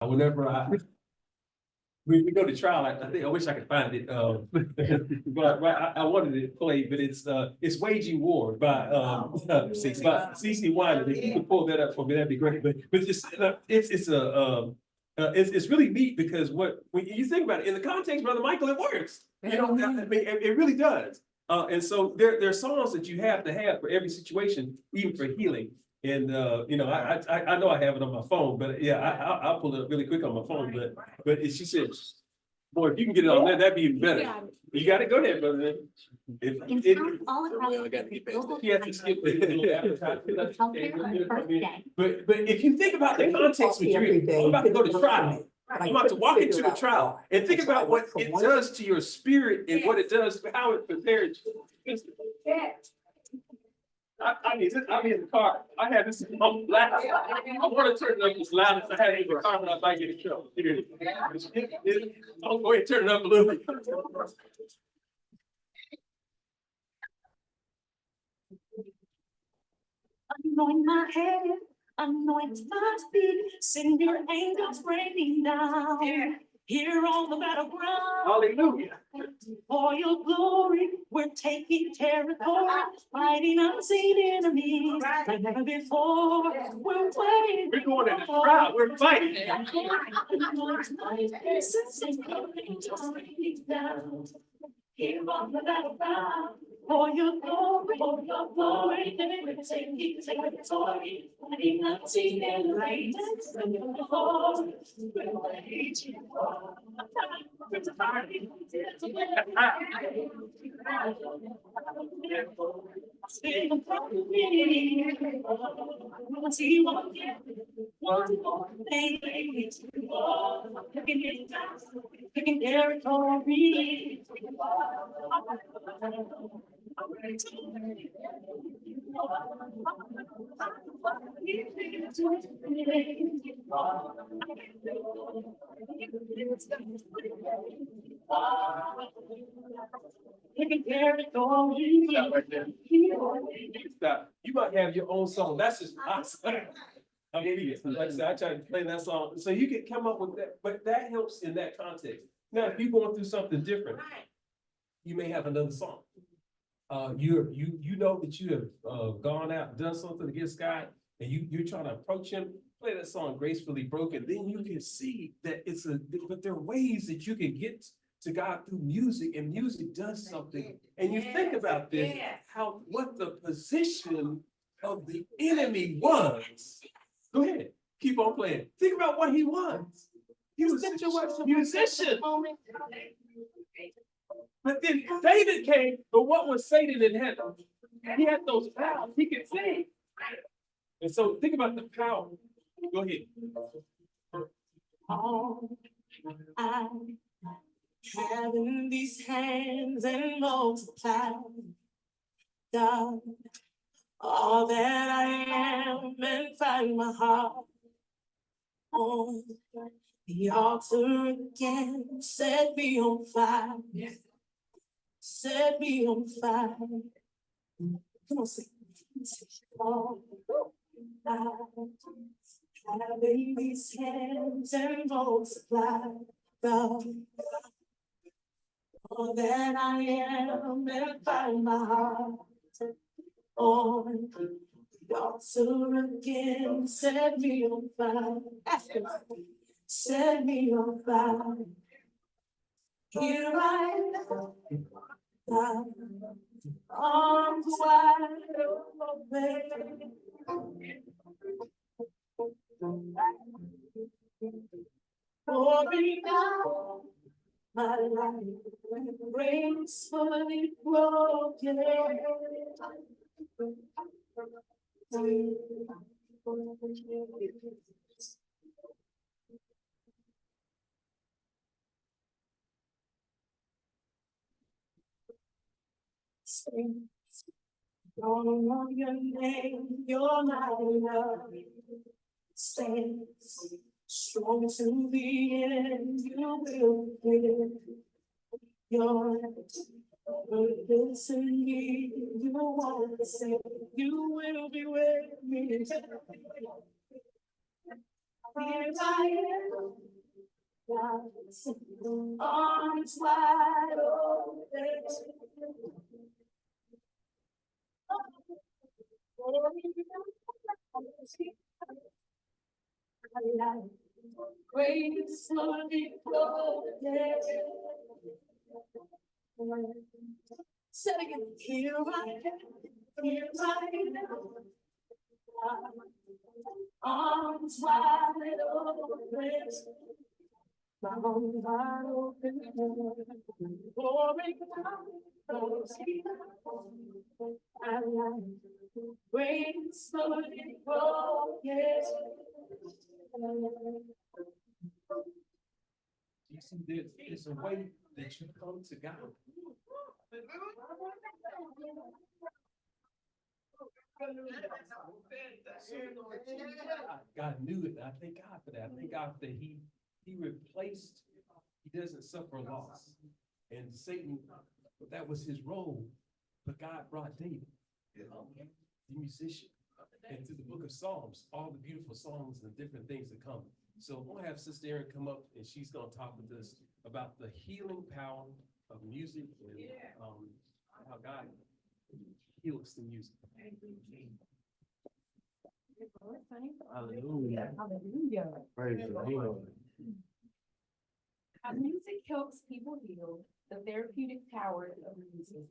Whenever we go to trial, I think I wish I could find it. But I wanted to play, but it's Waging War by CC Wine. If you could pull that up for me, that'd be great. But it's really neat because when you think about it in the context, Brother Michael, it works. You know, I mean, it really does. And so there are songs that you have to have for every situation, even for healing. And you know, I know I have it on my phone, but yeah, I'll pull it up really quick on my phone. But she said, "Boy, if you can get it on there, that'd be even better." You got to go there, brother. Well, I got to get back. You have to skip but if you think about the context with you, I'm about to go to trial. I'm about to walk into the trial and think about what it does to your spirit and what it does, how it prepares you. I mean, I'm in the car. I had this on loud. I want to turn it up as loud as I had in the car, but I might get in trouble. I'll go ahead and turn it up a little bit. Anoint my head, anoint my feet, send your angels raining down. Here on the battleground. Hallelujah. For your glory, we're taking territory, fighting unseen enemies like never before. We're waiting. We're going in the crowd. We're fighting. Here on the battleground. For your glory, we're taking territory, fighting unseen enemies like never before. We're waiting for. Stop. You might have your own song. That's just awesome. I mean, like I said, I try to play that song. So you can come up with that, but that helps in that context. Now, if you're going through something different, you may have another song. You know that you have gone out and done something against God, and you're trying to approach him, play that song Gracefully Broken. Then you can see that but there are ways that you can get to God through music, and music does something. And you think about this, what the position of the enemy was. Go ahead, keep on playing. Think about what he was. He was a musician. But then David came, but what was Satan in heaven? He had those powers, he could sing. And so think about the power. Go ahead. All I have in these hands and multiply, God, all that I am, and find my heart on the altar again. Set me on fire. Set me on fire. Come on, sing. All I have in these hands and multiply, God, all that I am, and find my heart on the altar again. Set me on fire. Ask him. Set me on fire. Here I am, God, arms wide open. Pouring out my life, gracefully broken. Calling on your name, your love stands strong to the end. You will win your purpose in me. You won't say you will be with me. Here I am, God's arms wide open. Gracefully floated. Say it again. Here I am, here I am. Arms wide open. Arms wide open. Glory gracefully broken. You see, there's a way that you come to God. God knew it. I thank God for that. I thank God that he replaced, he doesn't suffer loss. And Satan, but that was his role. But God brought David, the musician, and through the book of Psalms, all the beautiful songs and different things that come. So we'll have Sister Erin come up and she's gonna talk with us about the healing power of music and how God heals the music. Hallelujah. Hallelujah. Praise the Lord. How music helps people heal, the therapeutic power of music.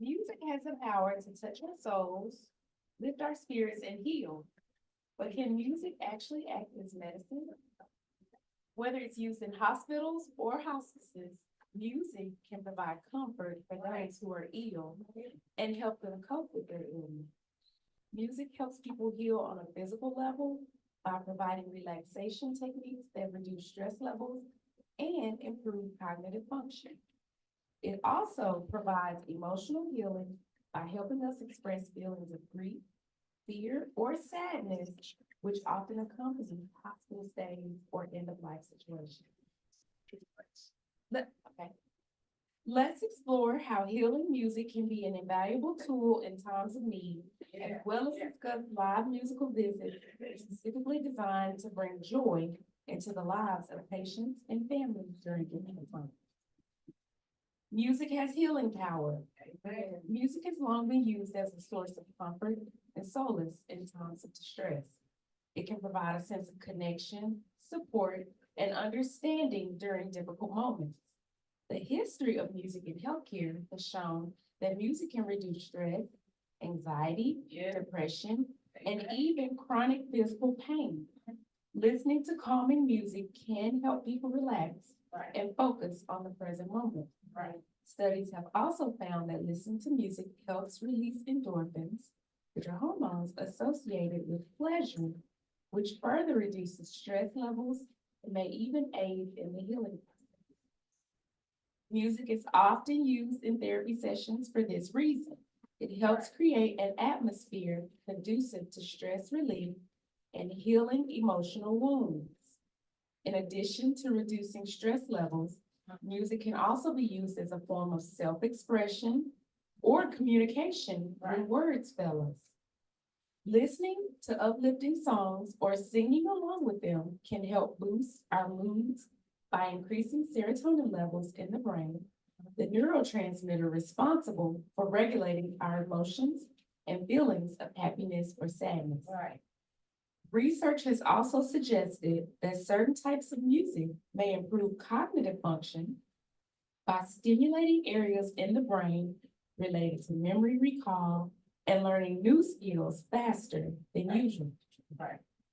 Music has the power to touch our souls, lift our spirits, and heal. But can music actually act as medicine? Whether it's used in hospitals or hospices, music can provide comfort for those who are ill and help them cope with their illness. Music helps people heal on a physical level by providing relaxation techniques that reduce stress levels and improve cognitive function. It also provides emotional healing by helping us express feelings of grief, fear, or sadness, which often accompany hospital stays or end-of-life situations. Okay. Let's explore how healing music can be an invaluable tool in times of need, as well as discuss live musical visits specifically designed to bring joy into the lives of patients and families during difficult times. Music has healing power. Music has long been used as a source of comfort and solace in times of distress. It can provide a sense of connection, support, and understanding during difficult moments. The history of music in healthcare has shown that music can reduce stress, anxiety, depression, and even chronic physical pain. Listening to calming music can help people relax and focus on the present moment. Studies have also found that listening to music helps release endorphins, which are hormones associated with pleasure, which further reduces stress levels and may even aid in the healing process. Music is often used in therapy sessions for this reason. It helps create an atmosphere conducive to stress relief and healing emotional wounds. In addition to reducing stress levels, music can also be used as a form of self-expression or communication when words fail us. Listening to uplifting songs or singing along with them can help boost our moods by increasing serotonin levels in the brain, the neurotransmitter responsible for regulating our emotions and feelings of happiness or sadness. Research has also suggested that certain types of music may improve cognitive function by stimulating areas in the brain related to memory recall and learning new skills faster than usual.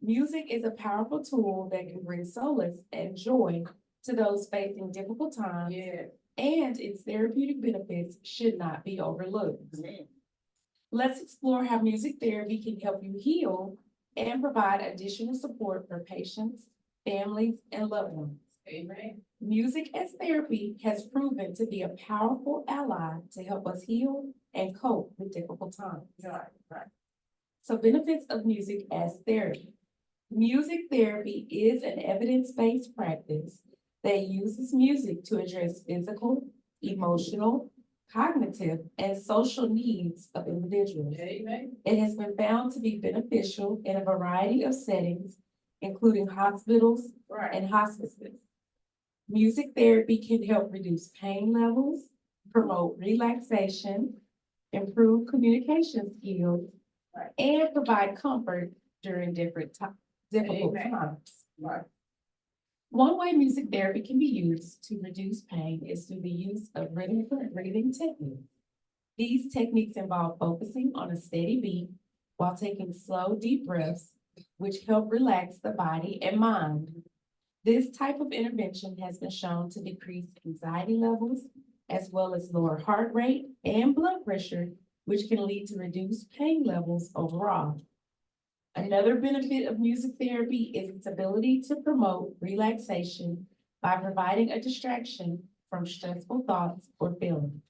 Music is a powerful tool that can bring solace and joy to those facing difficult times, and its therapeutic benefits should not be overlooked. Let's explore how music therapy can help you heal and provide additional support for patients, families, and loved ones. Music as therapy has proven to be a powerful ally to help us heal and cope with difficult times. So, benefits of music as therapy. Music therapy is an evidence-based practice that uses music to address physical, emotional, cognitive, and social needs of individuals. It has been found to be beneficial in a variety of settings, including hospitals and hospices. Music therapy can help reduce pain levels, promote relaxation, improve communication skills, and provide comfort during difficult times. Right. One way music therapy can be used to reduce pain is through the use of rhythmic breathing techniques. These techniques involve focusing on a steady beat while taking slow, deep breaths, which help relax the body and mind. This type of intervention has been shown to decrease anxiety levels, as well as lower heart rate and blood pressure, which can lead to reduced pain levels overall. Another benefit of music therapy is its ability to promote relaxation by providing a distraction from stressful thoughts or feelings.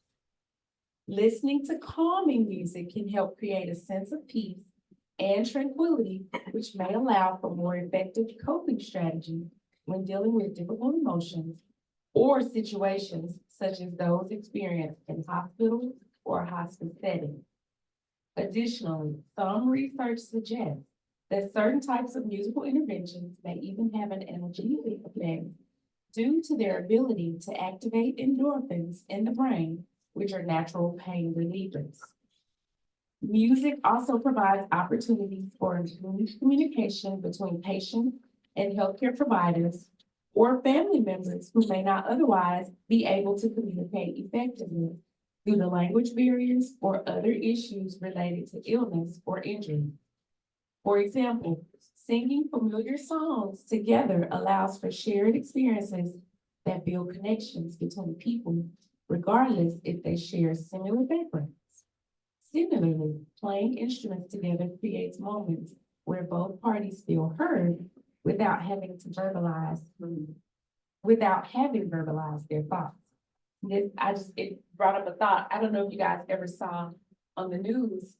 Listening to calming music can help create a sense of peace and tranquility, which may allow for more effective coping strategies when dealing with difficult emotions or situations such as those experienced in hospitals or hospice settings. Additionally, some research suggests that certain types of musical interventions may even have an analgesic effect due to their ability to activate endorphins in the brain, which are natural pain relievers. Music also provides opportunities for improved communication between patients and healthcare providers or family members who may not otherwise be able to communicate effectively due to language barriers or other issues related to illness or injury. For example, singing familiar songs together allows for shared experiences that build connections between people, regardless if they share similar backgrounds. Similarly, playing instruments together creates moments where both parties feel heard without having to without having verbalized their thoughts. It brought up a thought. I don't know if you guys ever saw on the news,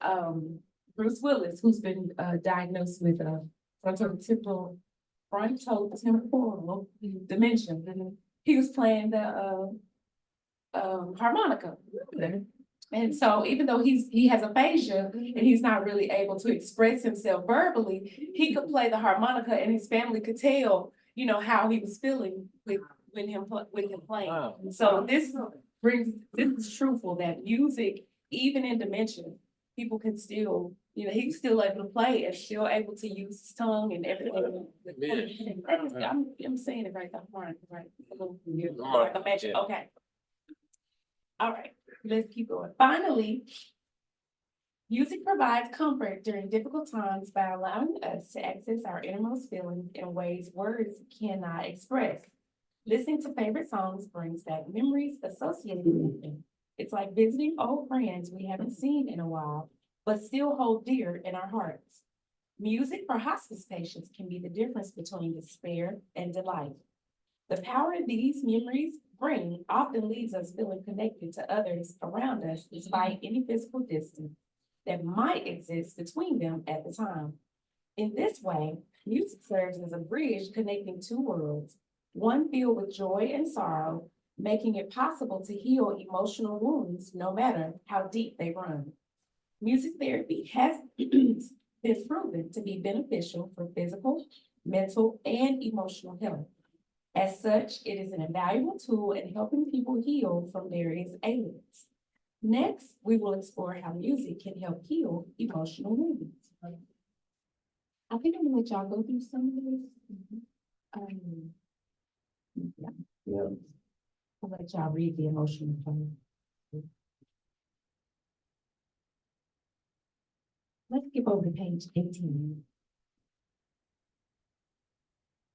Bruce Willis, who's been diagnosed with a frontotemporal dementia. He was playing the harmonica. And so even though he has aphasia and he's not really able to express himself verbally, he could play the harmonica and his family could tell, how he was feeling with him playing. Wow. So this is truthful that music, even in dementia, people can still, he's still able to play and still able to use his tongue and everything. I'm saying it right, right. Like a magic, okay. All right, let's keep going. Finally, music provides comfort during difficult times by allowing us to access our innermost feelings in ways words cannot express. Listening to favorite songs brings back memories associated with them. It's like visiting old friends we haven't seen in a while, but still hold dear in our hearts. Music for hospice patients can be the difference between despair and delight. The power these memories bring often leaves us feeling connected to others around us despite any physical distance that might exist between them at the time. In this way, music serves as a bridge connecting two worlds, one filled with joy and sorrow, making it possible to heal emotional wounds no matter how deep they run. Music therapy has been proven to be beneficial for physical, mental, and emotional health. As such, it is an invaluable tool in helping people heal from various ailments. Next, we will explore how music can help heal emotional wounds. I think I'm gonna let y'all go through some of this. Yeah. I'll let y'all read the emotional plan. Let's skip over to page 18.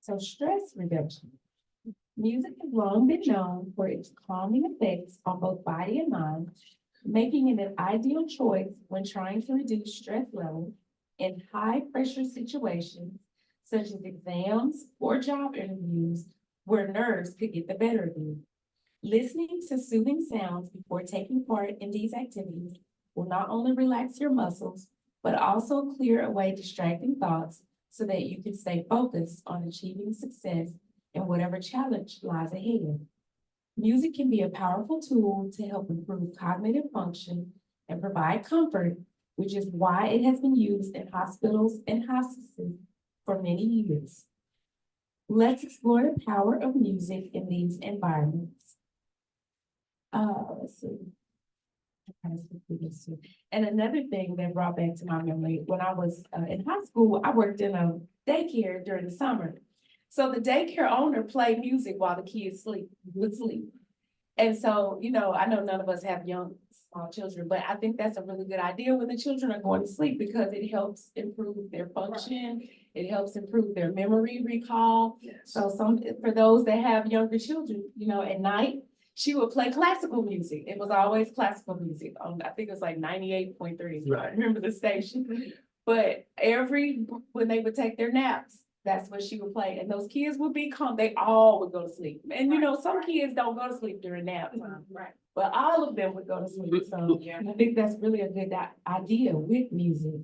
So stress reduction. Music has long been known for its calming effects on both body and mind, making it an ideal choice when trying to reduce stress levels in high-pressure situations, such as exams or job interviews, where nerves could get the better of you. Listening to soothing sounds before taking part in these activities will not only relax your muscles, but also clear away distracting thoughts so that you can stay focused on achieving success in whatever challenge lies ahead. Music can be a powerful tool to help improve cognitive function and provide comfort, which is why it has been used in hospitals and hospices for many years. Let's explore the power of music in these environments. Let's see. And another thing that brought back to my memory, when I was in high school, I worked in a daycare during the summer. So the daycare owner played music while the kids would sleep. And so, you know, I know none of us have young, small children, but I think that's a really good idea when the children are going to sleep because it helps improve their function. It helps improve their memory recall. So for those that have younger children, you know, at night, she would play classical music. It was always classical music. I think it was like 98.3. I remember the station. But when they would take their naps, that's what she would play. And those kids would be calm. They all would go to sleep. And you know, some kids don't go to sleep during nap time. Right. But all of them would go to sleep. So I think that's really a good idea with music.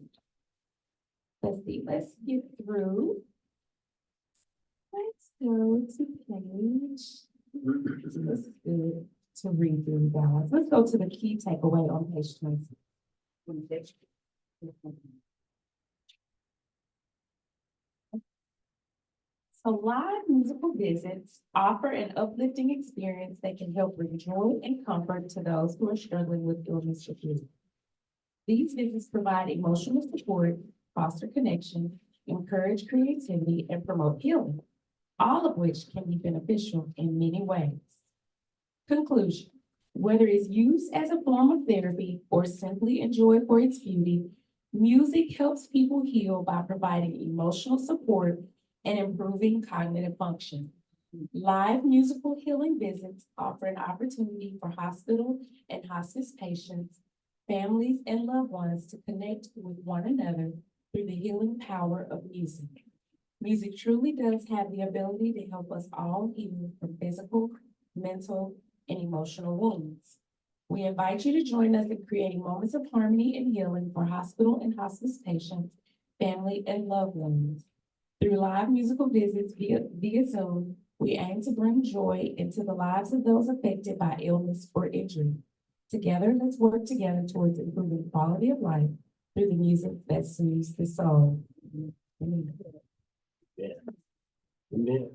Let's see, let's get through. Let's go to page. This is good to read through, guys. Let's go to the key takeaway on page 20. So live musical visits offer an uplifting experience that can help bring joy and comfort to those who are struggling with illness or grief. These visits provide emotional support, foster connection, encourage creativity, and promote healing, all of which can be beneficial in many ways. Conclusion: whether it's used as a form of therapy or simply enjoyed for its beauty, music helps people heal by providing emotional support and improving cognitive function. Live musical healing visits offer an opportunity for hospital and hospice patients, families, and loved ones to connect with one another through the healing power of music. Music truly does have the ability to help us all heal from physical, mental, and emotional wounds. We invite you to join us in creating moments of harmony and healing for hospital and hospice patients, family, and loved ones. Through live musical visits via Zoom, we aim to bring joy into the lives of those affected by illness or injury. Together, let's work together towards improving quality of life through the music that soothes the soul. Amen. Amen.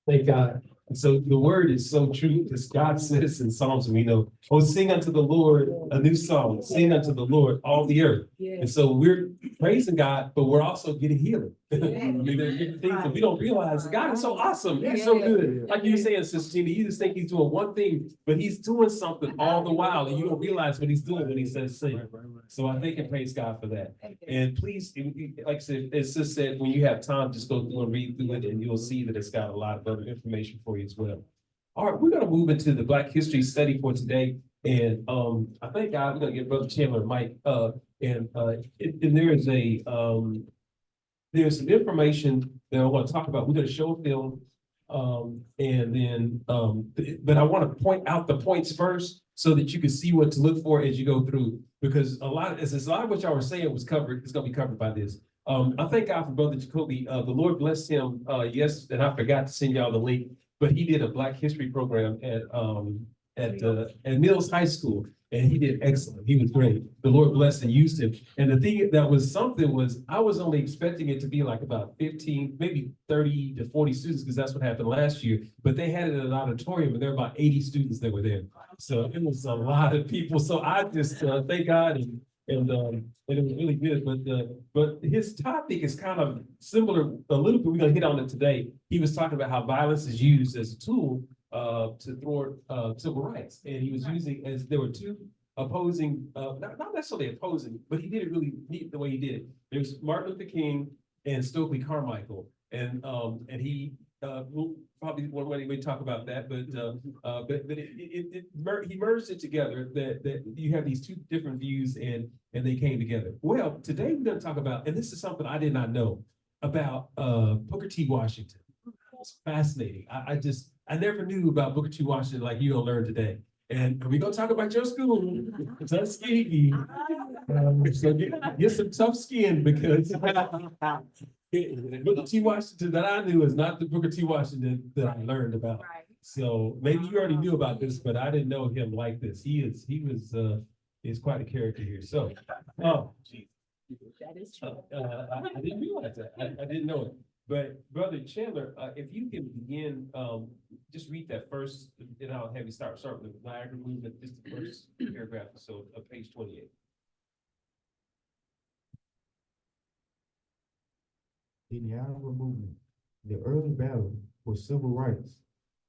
Thank God. And so the word is so true, because God says in Psalms, we know, oh, sing unto the Lord a new song, sing unto the Lord all the earth. And so we're praising God, but we're also getting healing. I mean, there are different things that we don't realize. God is so awesome. He's so good. Like you were saying, Sister Tina, you just think he's doing one thing, but he's doing something all the while, and you don't realize what he's doing when he says sing. So I thank and praise God for that. And please, like I said, as Sis said, when you have time, just go through and read through it, and you'll see that it's got a lot of other information for you as well. All right, we're going to move into the Black History study for today. And I thank God we're going to get Brother Chandler and Mike. And there is there's some information that I want to talk about. We're going to show a film. But I want to point out the points first so that you can see what to look for as you go through. Because a lot of what y'all were saying was covered, it's going to be covered by this. I thank God for Brother Jacoby. The Lord blessed him. Yes, and I forgot to send y'all the link, but he did a Black History program at Mills High School, and he did excellent. He was great. The Lord blessed and used him. And the thing that was something was I was only expecting it to be like about 15, maybe 30 to 40 students, because that's what happened last year. But they had it in an auditorium, and there were about 80 students that were there. So it was a lot of people. So I just thank God, and it was really good. But his topic is kind of similar a little bit. We're gonna hit on it today. He was talking about how violence is used as a tool to thwart civil rights, and he was using, as there were two opposing, not necessarily opposing, but he did it really neat the way he did it. There's Martin Luther King and Stokely Carmichael, and he we'll probably one way we talk about that, but he merged it together that you have these two different views, and they came together. Well, today we're going to talk about, and this is something I did not know about, Booker T. Washington. It's fascinating. I never knew about Booker T. Washington like you're gonna learn today. And we're gonna talk about your school, Tuskegee. So get some tough skin, because Booker T. Washington that I knew is not the Booker T. Washington that I learned about. So maybe you already knew about this, but I didn't know him like this. He's quite a character here. So, That is true. I didn't realize that. I didn't know it. But Brother Chandler, if you can begin, just read that first, and I'll have you start with the Niagara movement, just the first paragraph, so page 28. The Niagara movement, the early battle for civil rights,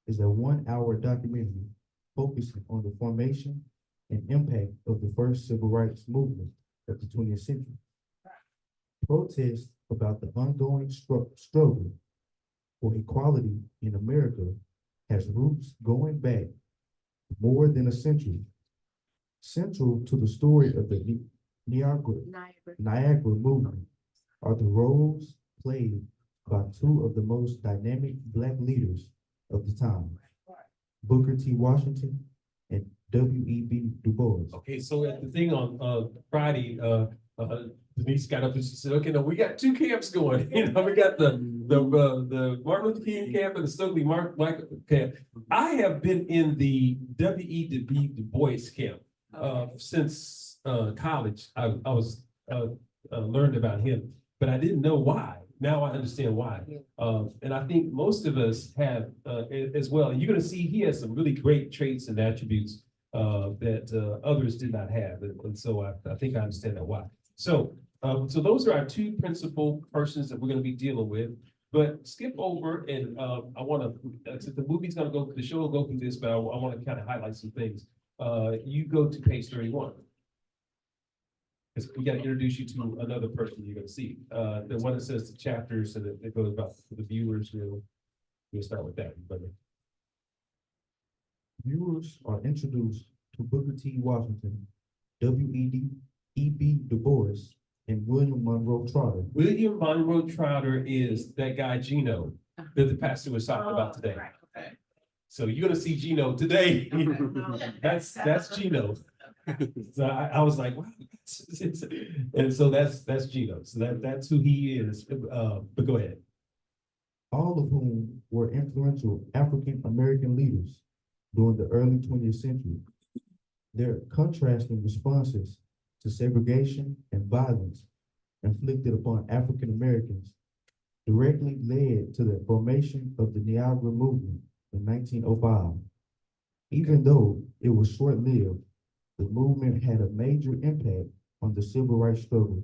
is a 1 hour documentary focusing on the formation and impact of the first civil rights movement of the 20th century. Protests about the ongoing struggle for equality in America has roots going back more than a century. Central to the story of the Niagara movement are the roles played by two of the most dynamic Black leaders of the time, Booker T. Washington and W.E.B. Du Bois. Okay, so at the thing on Friday, Denise got up and she said, "Okay, no, we got two camps going. You know, we got the Martin Luther King camp and the Stokely Michael camp. I have been in the W.E.B. Du Bois camp since college. I was learned about him, but I didn't know why. Now I understand why. And I think most of us have as well. And you're going to see he has some really great traits and attributes that others did not have. And so I think I understand that why. So those are our two principal persons that we're going to be dealing with. But skip over and I want to, the movie's going to go, the show will go through this, but I want to kind of highlight some things. You go to page 31. Because we got to introduce you to another person you're going to see. The one that says the chapters and it goes about the viewers. We'll start with that. Viewers are introduced to Booker T. Washington, W.E.B. Du Bois, and William Monroe Trotter. William Monroe Trotter is that guy Gino that the pastor was talking about today. Okay. So you're gonna see Gino today. That's Gino. So I was like, wow. And so that's Gino. So that's who he is. But go ahead. All of whom were influential African American leaders during the early 20th century. Their contrasting responses to segregation and violence inflicted upon African Americans directly led to the formation of the Niagara movement in 1905. Even though it was short-lived, the movement had a major impact on the civil rights struggle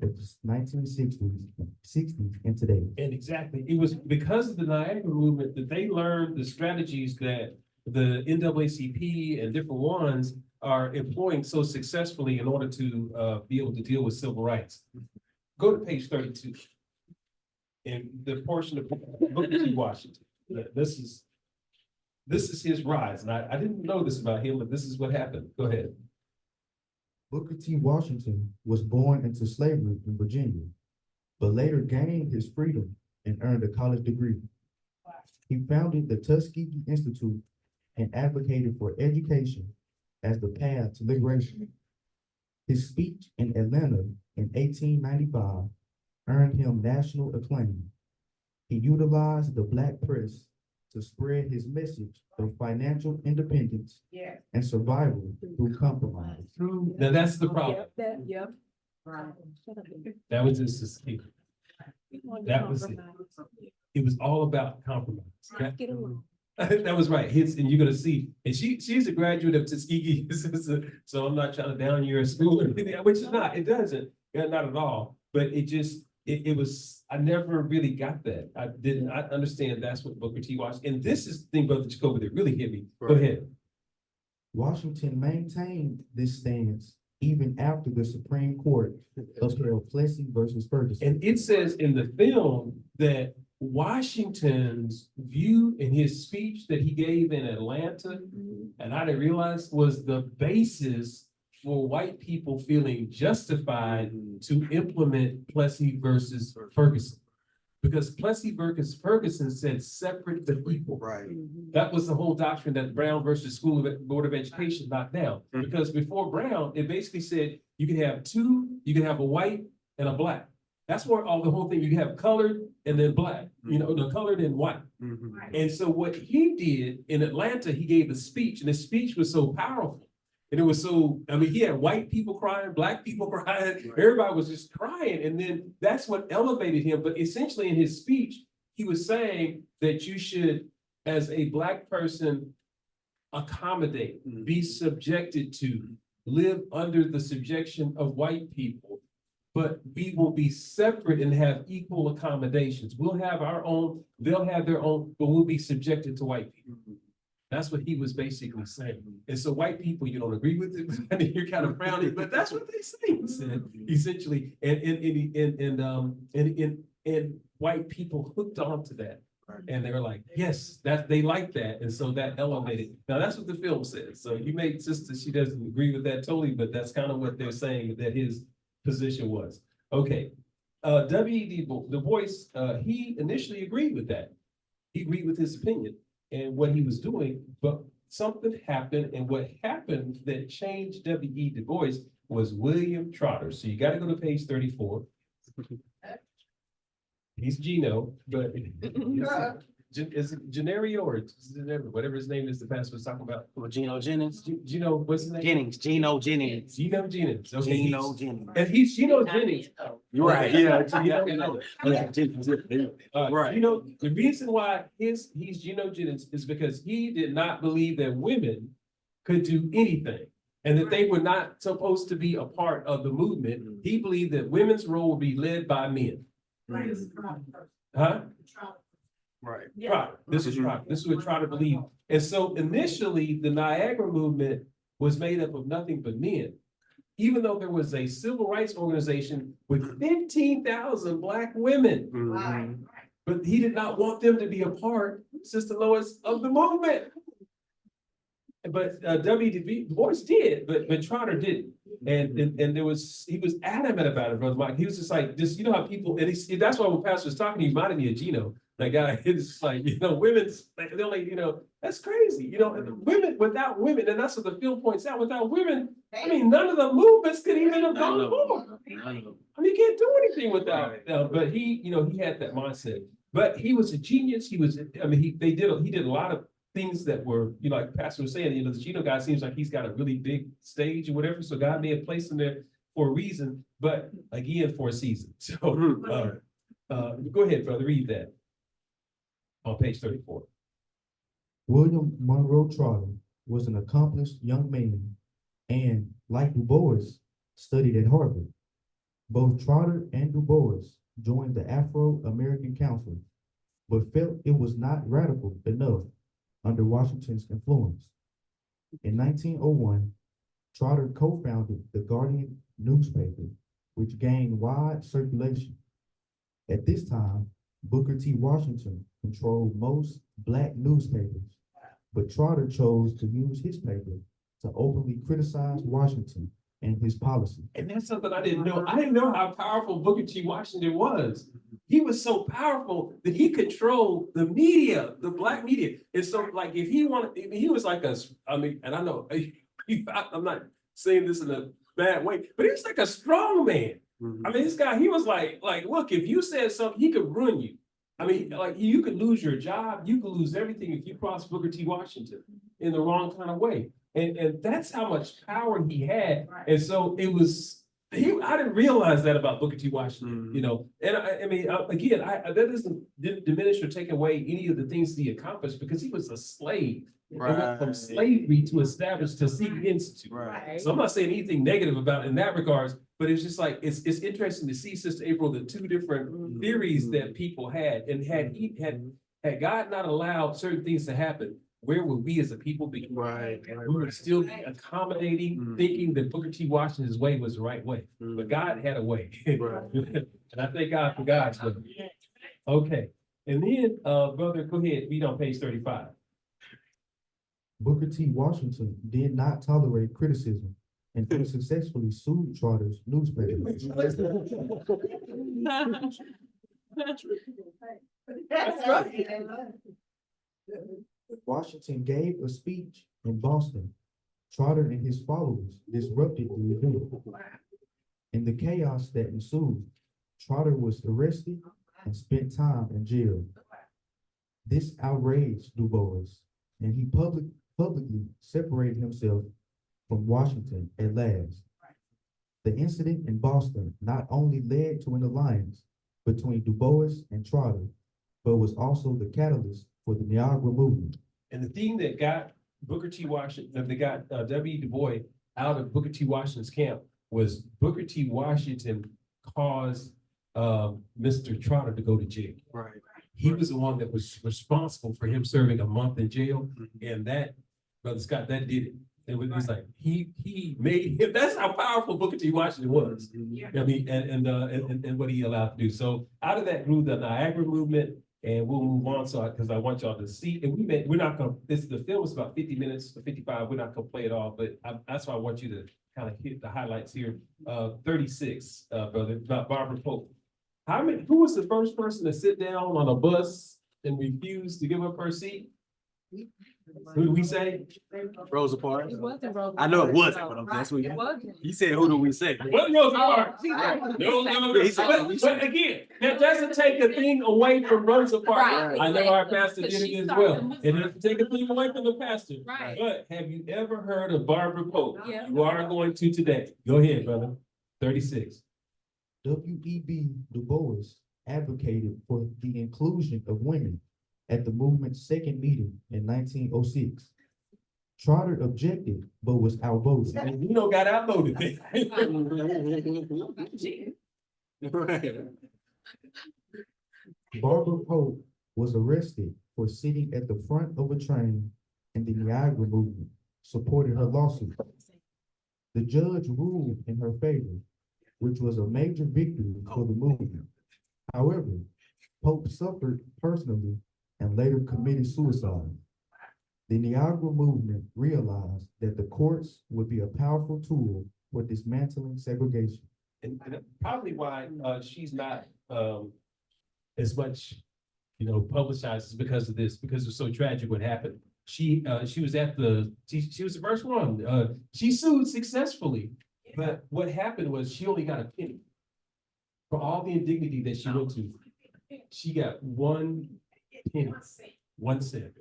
of the 1960s, 60s, and today. And exactly, it was because of the Niagara movement that they learned the strategies that the NAACP and different ones are employing so successfully in order to be able to deal with civil rights. Go to page 32. And the portion of Booker T. Washington. This is his rise. And I didn't know this about him, but this is what happened. Go ahead. Booker T. Washington was born into slavery in Virginia, but later gained his freedom and earned a college degree. He founded the Tuskegee Institute and advocated for education as the path to liberation. His speech in Atlanta in 1895 earned him national acclaim. He utilized the Black press to spread his message of financial independence and survival through compromise. Now that's the problem. Yep. That was his key. That was it. It was all about compromise. That was right. And you're gonna see, and she's a graduate of Tuskegee, so I'm not trying to down your school or anything, which is not. It doesn't, not at all. But it was. I never really got that. I didn't. I understand that's what Booker T. Washington. And this is the thing, Brother Jacoby, that really hit me. Go ahead. Washington maintained this stance even after the Supreme Court upheld Plessy versus Ferguson. And it says in the film that Washington's view in his speech that he gave in Atlanta, and I didn't realize, was the basis for white people feeling justified to implement Plessy versus Ferguson. Because Plessy versus Ferguson said separate the people. Right. That was the whole doctrine that Brown versus Board of Education knocked down. Because before Brown, it basically said you can have two, you can have a white and a black. That's where the whole thing, you have colored and then black, the colored and white. And so what he did in Atlanta, he gave a speech, and his speech was so powerful And it was so, I mean, he had white people crying, black people crying, everybody was just crying. And then that's what elevated him. But essentially in his speech, he was saying that you should, as a black person, accommodate, be subjected to, live under the subjection of white people. But we will be separate and have equal accommodations. We'll have our own, they'll have their own, but we'll be subjected to white people. That's what he was basically saying. And so white people, you don't agree with it, I mean, you're kind of frowning, but that's what they say, he said, essentially. And white people hooked on to that. And they were like, yes, that they like that. And so that elevated. Now that's what the film says. So you made sister, she doesn't agree with that totally, but that's kind of what they're saying that his position was. Okay. W.E.B. Du Bois, he initially agreed with that. He agreed with his opinion and what he was doing, but something happened, and what happened that changed W.E. Du Bois was William Trotter. So you got to go to page 34. He's Gino, but is it Genario or whatever his name is, the pastor was talking about? Well, Gino Jennings. Gino, what's his name? Jennings, Gino Jennings. Gino Jennings. Okay, Gino Jennings. and he's Gino Jennings. You're right, yeah. Yeah. Jennings. Right. You know, the reason why he's Gino Jennings is because he did not believe that women could do anything and that they were not supposed to be a part of the movement. He believed that women's role would be led by men. Huh? Right. Trotter. This is Trotter. This is what Trotter believed. And so initially, the Niagara movement was made up of nothing but men. Even though there was a civil rights organization with 15,000 black women. But he did not want them to be a part, Sister Lois, of the movement. But W.E.B. Du Bois did, but Trotter didn't. And he was adamant about it, Brother Mike. He was just like, you know how people, and that's why when Pastor was talking, he reminded me of Gino. That guy, it's like, women's, like, they're like, that's crazy. Women, without women, and that's what the film points out, without women, I mean, none of the movements could even have gone forward. I mean, you can't do anything without, but he had that mindset. But he was a genius. He did a lot of things that were, like Pastor was saying, the Gino guy seems like he's got a really big stage or whatever. So God may have placed him there for a reason, but again, for a season. So go ahead, brother, read that on page 34. William Monroe Trotter was an accomplished young man and, like Du Bois, studied at Harvard. Both Trotter and Du Bois joined the Afro-American Council, but felt it was not radical enough under Washington's influence. In 1901, Trotter co-founded the Guardian newspaper, which gained wide circulation. At this time, Booker T. Washington controlled most black newspapers, but Trotter chose to use his paper to openly criticize Washington and his policy. And that's something I didn't know. I didn't know how powerful Booker T. Washington was. He was so powerful that he controlled the media, the black media. And so, like, if he wanted, he was like and I know, I'm not saying this in a bad way, but he was like a strong man. I mean, this guy, he was like, look, if you said something, he could ruin you. I mean, like, you could lose your job, you could lose everything if you cross Booker T. Washington in the wrong kind of way. And that's how much power he had. And so it was, I didn't realize that about Booker T. Washington, And that didn't diminish or take away any of the things he accomplished because he was a slave. Right. Went from slavery to establish Tuskegee Institute. Right. So I'm not saying anything negative about it in that regards, but it's just like, it's interesting to see, Sister April, the two different theories that people had. And had God not allowed certain things to happen, where would we as a people be? Right. We would still be accommodating, thinking that Booker T. Washington's way was the right way. But God had a way. And I thank God for God's way. Okay. And then, brother, go ahead, read on page 35. Booker T. Washington did not tolerate criticism and unsuccessfully sued Trotter's newspaper. That's right. Washington gave a speech in Boston. Trotter and his followers disrupted the event. In the chaos that ensued, Trotter was arrested and spent time in jail. This outraged Du Bois, and he publicly separated himself from Washington at last. The incident in Boston not only led to an alliance between Du Bois and Trotter, but was also the catalyst for the Niagara movement. And the thing that got Booker T. Washington, that got W. Du Bois out of Booker T. Washington's camp was Booker T. Washington caused Mr. Trotter to go to jail. Right. He was the one that was responsible for him serving a month in jail, and that, Brother Scott, that did it. It was like, he made him, that's how powerful Booker T. Washington was. I mean, and what he allowed to do. So out of that grew the Niagara movement, and we'll move on, so, because I want y'all to see, and we're not gonna, the film is about 50 minutes, 55, we're not gonna play it all, but that's why I want you to kind of hit the highlights here. 36, brother, about Barbara Pope. Who was the first person to sit down on a bus and refuse to give up her seat? Who do we say? Rosa Parks. It wasn't Rosa. I know it Parks, wasn't, though. but that's what It wasn't. he said. Who do we say? What Rosa Parks? Oh, No, He said- but again, that doesn't take a thing away from Rosa Parks. Right, I know our exactly. pastor did Because it she as started well. the movement. It doesn't take a thing away from the pastor. Right. But have you ever heard of Barbara Pope? Yeah. You are going to today. Go ahead, brother. 36. W.E.B. Du Bois advocated for the inclusion of women at the movement's second meeting in 1906. Trotter objected, but was outvoted. And got outvoted. Barbara Pope was arrested for sitting at the front of a train, and the Niagara movement supported her lawsuit. The judge ruled in her favor, which was a major victory for the movement. However, Pope suffered personally and later committed suicide. The Niagara movement realized that the courts would be a powerful tool for dismantling segregation. And probably why she's not as much, publicized is because of this, because it's so tragic what happened. She was she was the first one. She sued successfully, but what happened was she only got a penny for all the indignity that she went to. She got 1 penny, 1 cent.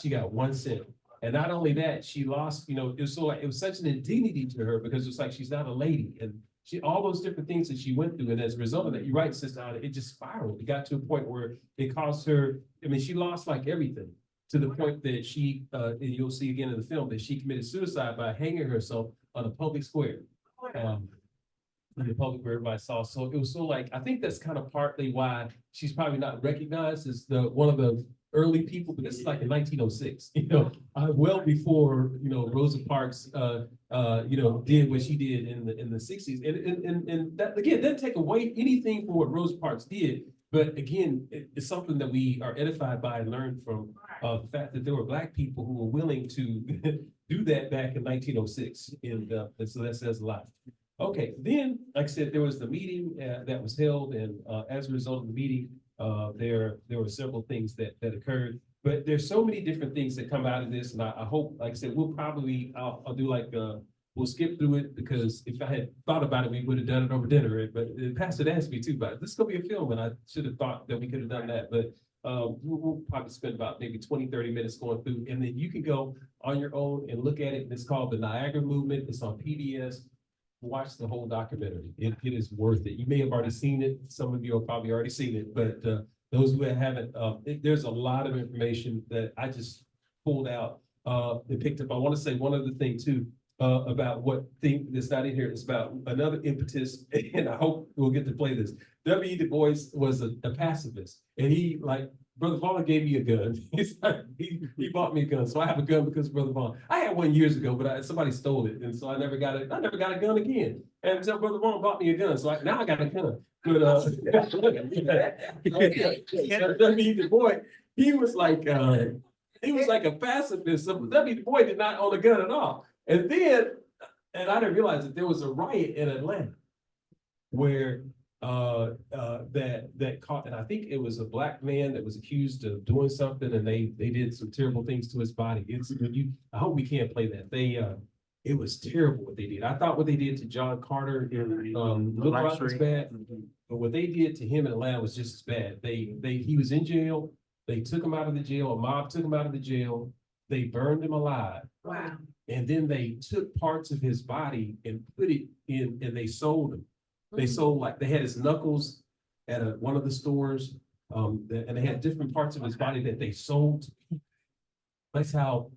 She got 1 cent. And not only that, she lost, it was such an indignity to her because it's like she's not a lady, and all those different things that she went through. And as a result of that, you're right, Sister Anna, it just spiraled. It got to a point where it caused her, she lost like everything, to the point that she, and you'll see again in the film, that she committed suicide by hanging herself on a public square. In the public where everybody saw. So it was I think that's kind of partly why she's probably not recognized as one of the early people, but this is like in 1906, well before, Rosa Parks, did what she did in the 60s. And that, again, doesn't take away anything from what Rosa Parks did. But again, it's something that we are edified by and learned from the fact that there were Black people who were willing to do that back in 1906. And so that says a lot. Okay, then, like I said, there was the meeting that was held, and as a result of the meeting, there were several things that occurred. But there's so many different things that come out of this, and I hope, like I said, I'll do we'll skip through it, because if I had thought about it, we would have done it over dinner. But the pastor asked me too, but this is gonna be a film, and I should have thought that we could have done that. But we'll probably spend about maybe 20-30 minutes going through, and then you can go on your own and look at it. It's called the Niagara Movement. It's on PBS. Watch the whole documentary. It is worth it. You may have already seen it. Some of you have probably already seen it, but those who haven't, there's a lot of information that I just pulled out and picked up. I want to say one other thing too about what thing that's not in here is about another impetus, and I hope we'll get to play this. W. Du Bois was a pacifist, and he, like, Brother Vaughn gave me a gun. He bought me a gun, so I have a gun because of Brother Vaughn. I had one years ago, but somebody stole it, and so I never got it. I never got a gun again. And so Brother Vaughn bought me a gun, so now I got a gun. But W. Du Bois, he was like a pacifist. So W. Du Bois did not own a gun at all. And I didn't realize that there was a riot in Atlanta where that caught, and I think it was a Black man that was accused of doing something, and they did some terrible things to his body. I hope we can't play that. It was terrible what they did. I thought what they did to John Carter in Little Rock was bad, but what they did to him in Atlanta was just as bad. He was in jail. They took him out of the jail. A mob took him out of the jail. They burned him alive. Wow. And then they took parts of his body and put it in, and they sold them. They sold, like, they had his knuckles at one of the stores, and they had different parts of his body that they sold to people. That's how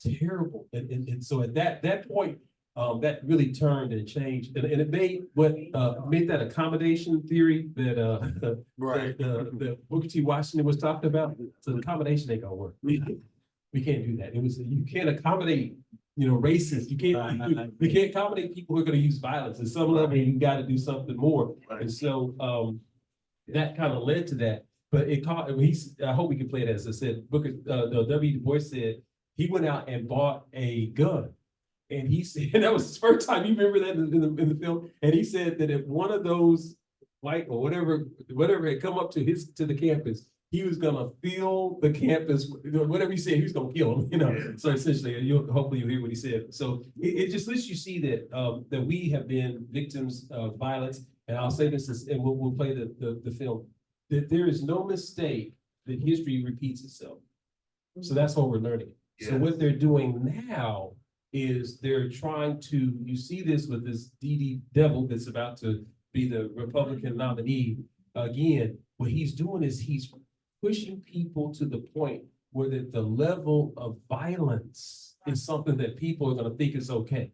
terrible. And so at that point, that really turned and changed, and it made made that accommodation theory that that Booker T. Washington was talking about. So the accommodation ain't gonna work. We can't do that. You can't accommodate, racists. You can't accommodate people who are gonna use violence. At some level, you got to do something more. And so that kind of led to that. But I hope we can play it. As I said, W. Du Bois said he went out and bought a gun. And he said, and that was his first time. You remember that in the film? And he said that if one of those white or whatever had come up to the campus, he was gonna fill the campus. Whatever he said, he was gonna kill him. Yeah. So essentially, hopefully you'll hear what he said. So it just lets you see that that we have been victims of violence. And I'll say this, and we'll play the film. That there is no mistake that history repeats itself. So that's what we're learning. So Yes. what they're doing now is they're trying to, you see this with this DD devil that's about to be the Republican nominee again. What he's doing is he's pushing people to the point where the level of violence is something that people are gonna think is okay.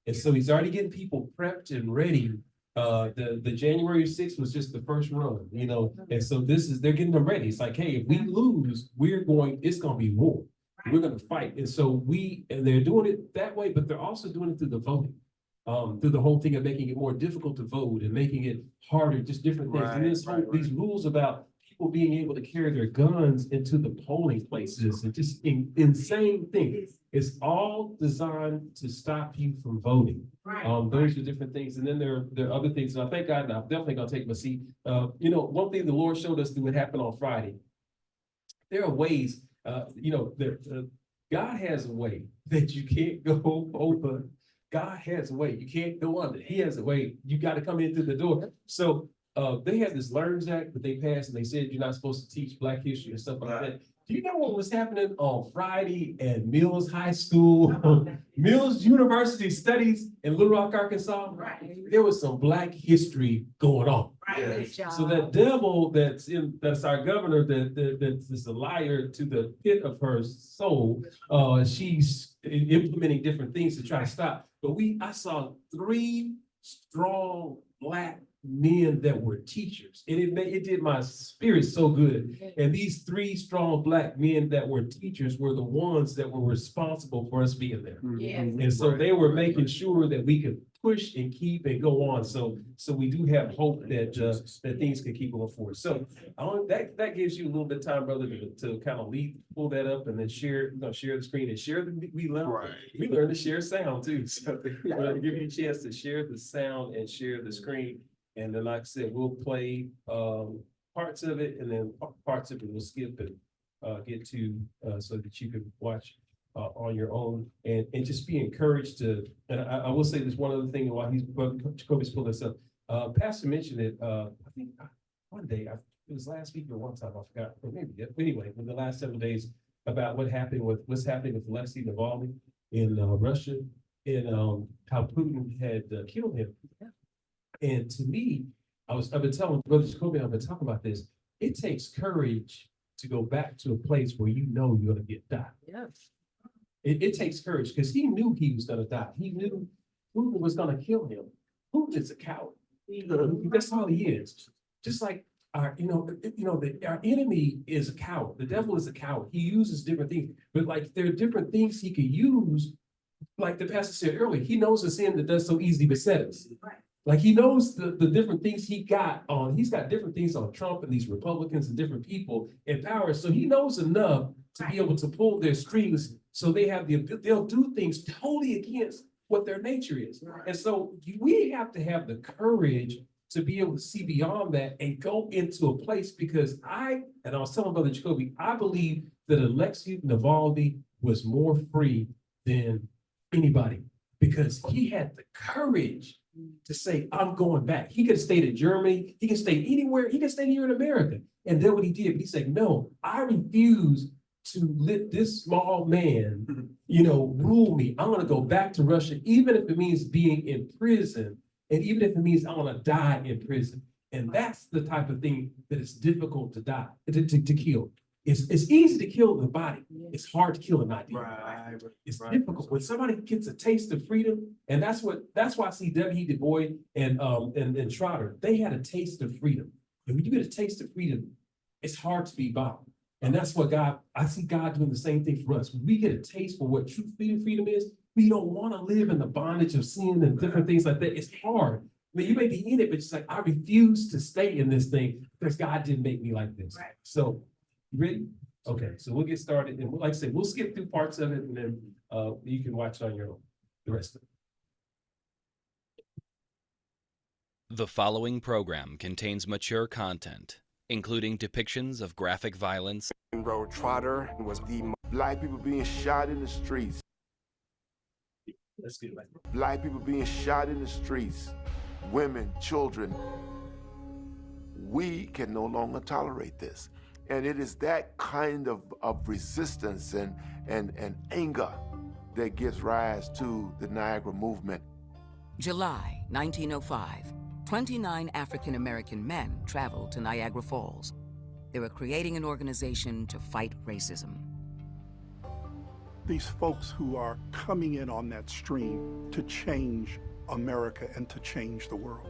And so he's already getting people prepped and ready. The January 6th was just the first run, and so they're getting them ready. It's like, hey, if we lose, it's gonna be war. We're gonna fight. And so they're doing it that way, but they're also doing it through the voting. Through the whole thing of making it more difficult to vote and making it harder, just different things. And these rules about people being able to carry their guns into the polling places and just insane things. It's all designed to stop you from voting. Those are different things. And then there are other things. And I thank God, and I'm definitely gonna take my seat. One thing the Lord showed us through what happened on Friday. There are ways, God has a way that you can't go over. God has a way. You can't go under. He has a way. You got to come in through the door. So they had this Learns Act that they passed, and they said you're not supposed to teach Black history and stuff like that. Do you know what was happening on Friday at Mills High School, Mills University Studies in Little Rock, Arkansas? There was some Black history going on. So that devil that's our governor, that's a liar to the pit of her soul, she's implementing different things to try to stop. But I saw 3 strong Black men that were teachers, and it did my spirit so good. And these 3 strong Black men that were teachers were the ones that were responsible for us being there. And so they were making sure that we could push and keep and go on. So we do have hope that things can keep going forward. So that gives you a little bit of time, brother, to kind of pull that up and then share. We're gonna share the screen and share we learned to share sound too. So we're gonna give you a chance to share the sound and share the screen. And then, like I said, we'll play parts of it, and then parts of it we'll skip and get to so that you can watch on your own and just be encouraged to. And I will say this one other thing while Jacoby's pulling this up. Pastor mentioned it. I think one day, it was last week or one time, I forgot, or maybe anyway, in the last 7 days, about what's happening with Alexei Navalny in Russia, and how Putin had killed him. And to me, I've been telling Brother Jacoby, I've been talking about this. It takes courage to go back to a place where you're going to get died. Yes. It takes courage because he knew he was going to die. He knew Putin was going to kill him. Putin is a coward. That's all he is. Just like our enemy is a coward. The devil is a coward. He uses different things, but like there are different things he could use. Like the pastor said earlier, he knows the sin that does so easily beset us. Like he knows the different things he's got different things on Trump and these Republicans and different people in power. So he knows enough to be able to pull their strings so they'll do things totally against what their nature is. And so we have to have the courage to be able to see beyond that and go into a place, because I was telling Brother Jacoby, I believe that Alexei Navalny was more free than anybody, because he had the courage to say, I'm going back. He could have stayed in Germany. He could stay anywhere. He could stay here in America and did what he did. But he said, no, I refuse to let this small man, rule me. I'm gonna go back to Russia, even if it means being in prison, and even if it means I'm gonna die in prison. And that's the type of thing that is difficult to die, to kill. It's easy to kill the body. It's hard to kill an idea. It's difficult when somebody gets a taste of freedom, and that's why I see W. Du Bois and Trotter. They had a taste of freedom. And when you get a taste of freedom, it's hard to be bound. And that's what I see God doing the same thing for us. When we get a taste for what true freedom is, we don't want to live in the bondage of sin and different things like that. It's hard. I mean, you may be in it, but it's like, I refuse to stay in this thing because God didn't make me like this. Right. So, you ready? Okay, so we'll get started. And like I said, we'll skip through parts of it and then you can watch on your own, the rest of it. The following program contains mature content, including depictions of graphic violence. Road Trotter was the black people being shot in the streets. Let's get it right. Black people being shot in the streets, women, children. We can no longer tolerate this. And it is that kind of resistance and anger that gives rise to the Niagara movement. July 1905, 29 African-American men traveled to Niagara Falls. They were creating an organization to fight racism. These folks who are coming in on that stream to change America and to change the world.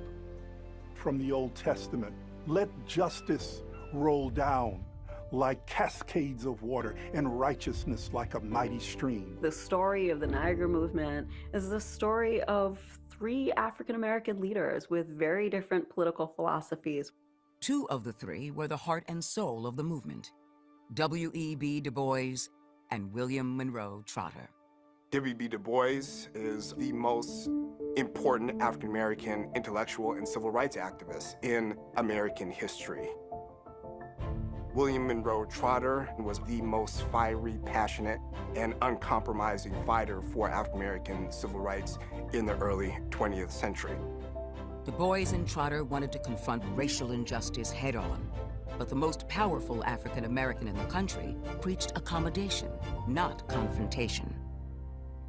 From the Old Testament, let justice roll down like cascades of water and righteousness like a mighty stream. The story of the Niagara movement is the story of 3 African-American leaders with very different political philosophies. 2 of the 3 were the heart and soul of the movement, W.E.B. Du Bois and William Monroe Trotter. W.B. Du Bois is the most important African-American intellectual and civil rights activist in American history. William Monroe Trotter was the most fiery, passionate, and uncompromising fighter for African-American civil rights in the early 20th century. Du Bois and Trotter wanted to confront racial injustice head-on, but the most powerful African-American in the country preached accommodation, not confrontation.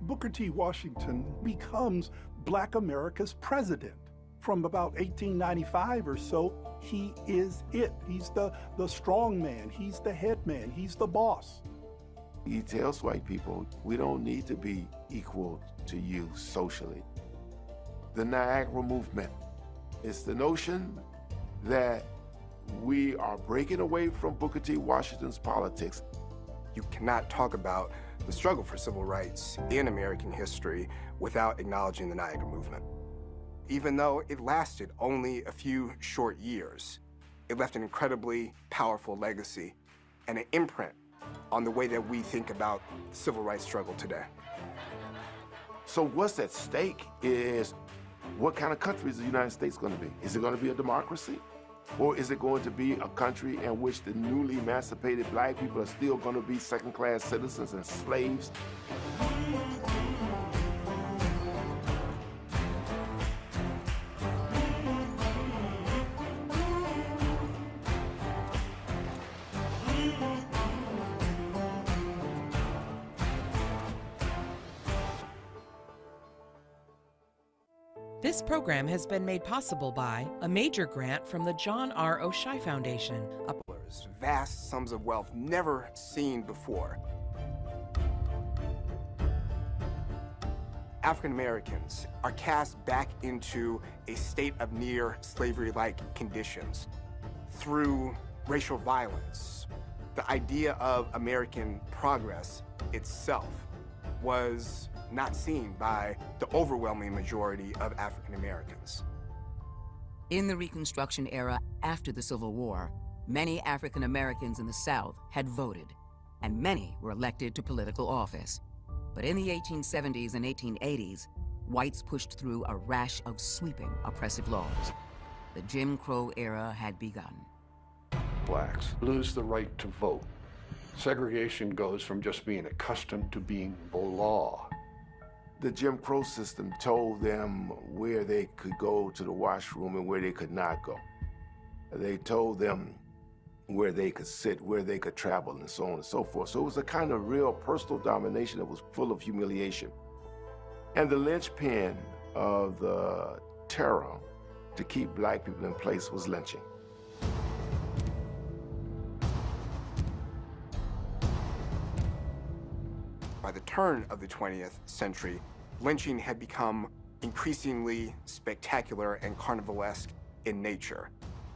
Booker T. Washington becomes Black America's president. From about 1895 or so, he is it. He's the strong man, he's the head man, he's the boss. He tells white people, we don't need to be equal to you socially. The Niagara movement is the notion that we are breaking away from Booker T. Washington's politics. You cannot talk about the struggle for civil rights in American history without acknowledging the Niagara movement. Even though it lasted only a few short years, it left an incredibly powerful legacy and an imprint on the way that we think about the civil rights struggle today. So what's at stake is, what kind of country is the United States going to be? Is it going to be a democracy? Or is it going to be a country in which the newly emancipated black people are still going to be second-class citizens and slaves? This program has been made possible by a major grant from the John R. O'Shea Foundation. Vast sums of wealth never seen before. African Americans are cast back into a state of near slavery-like conditions through racial violence. The idea of American progress itself was not seen by the overwhelming majority of African Americans. In the Reconstruction era after the Civil War, many African Americans in the South had voted, and many were elected to political office. But in the 1870s and 1880s, whites pushed through a rash of sweeping oppressive laws. The Jim Crow era had begun. Blacks lose the right to vote. Segregation goes from just being a custom to being the law. The Jim Crow system told them where they could go to the washroom and where they could not go. They told them where they could sit, where they could travel, and so on and so forth. So it was a kind of real personal domination that was full of humiliation. And the linchpin of the terror to keep black people in place was lynching. By the turn of the 20th century, lynching had become increasingly spectacular and carnivalesque in nature,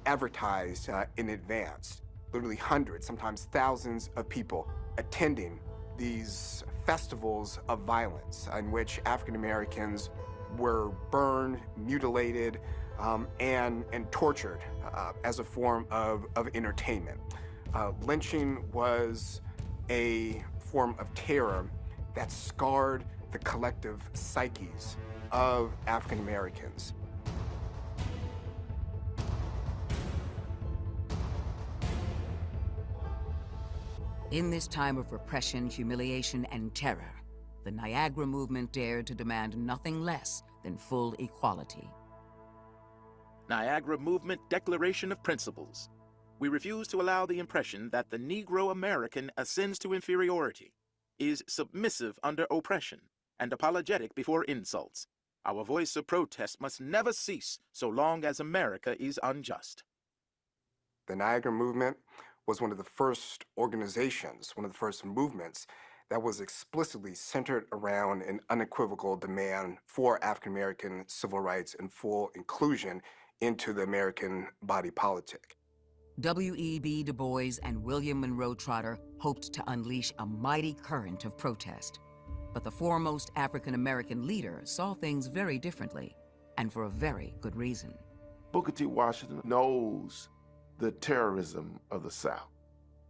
advertised in advance. Literally hundreds, sometimes thousands of people attending these festivals of violence in which African Americans were burned, mutilated, and tortured as a form of entertainment. Lynching was a form of terror that scarred the collective psyches of African Americans. In this time of repression, humiliation, and terror, the Niagara movement dared to demand nothing less than full equality. Niagara Movement Declaration of Principles. We refuse to allow the impression that the Negro American ascends to inferiority, is submissive under oppression, and apologetic before insults. Our voice of protest must never cease so long as America is unjust. The Niagara movement was one of the first organizations, one of the first movements that was explicitly centered around an unequivocal demand for African American civil rights and full inclusion into the American body politic. W.E.B. Du Bois and William Monroe Trotter hoped to unleash a mighty current of protest. But the foremost African-American leader saw things very differently, and for a very good reason. Booker T. Washington knows the terrorism of the South.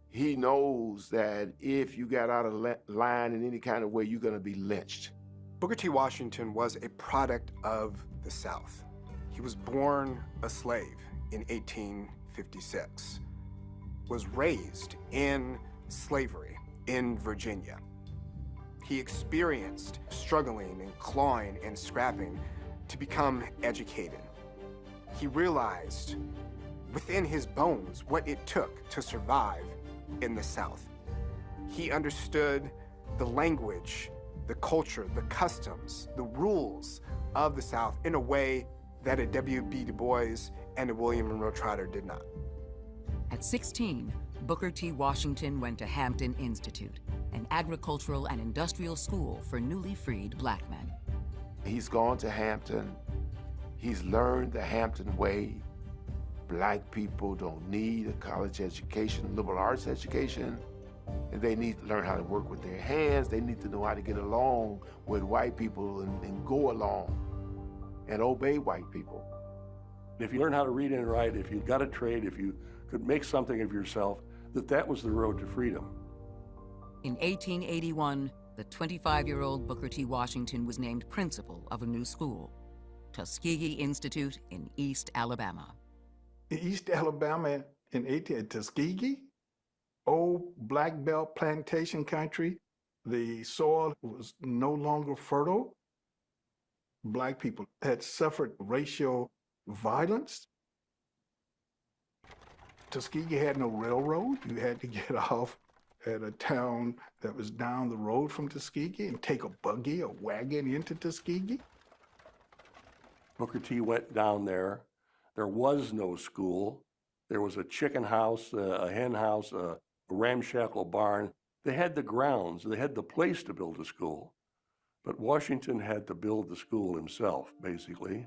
He knows that if you got out of line in any kind of way, you're going to be lynched. Booker T. Washington was a product of the South. He was born a slave in 1856, was raised in slavery in Virginia. He experienced struggling and clawing and scrapping to become educated. He realized within his bones what it took to survive in the South. He understood the language, the culture, the customs, the rules of the South in a way that a W.B. Du Bois and a William Monroe Trotter did not. At 16, Booker T. Washington went to Hampton Institute, an agricultural and industrial school for newly freed black men. He's gone to Hampton. He's learned the Hampton way. Black people don't need a college education, liberal arts education. And they need to learn how to work with their hands. They need to know how to get along with white people and go along and obey white people. If you learn how to read and write, if you got a trade, if you could make something of yourself, that was the road to freedom. In 1881, the 25-year-old Booker T. Washington was named principal of a new school, Tuskegee Institute in East Alabama. East Alabama in Tuskegee, old black belt plantation country. The soil was no longer fertile. Black people had suffered racial violence. Tuskegee had no railroad. You had to get off at a town that was down the road from Tuskegee and take a buggy or wagon into Tuskegee. Booker T went down there. There was no school. There was a chicken house, a hen house, a ramshackle barn. They had the grounds. They had the place to build a school. But Washington had to build the school himself, basically.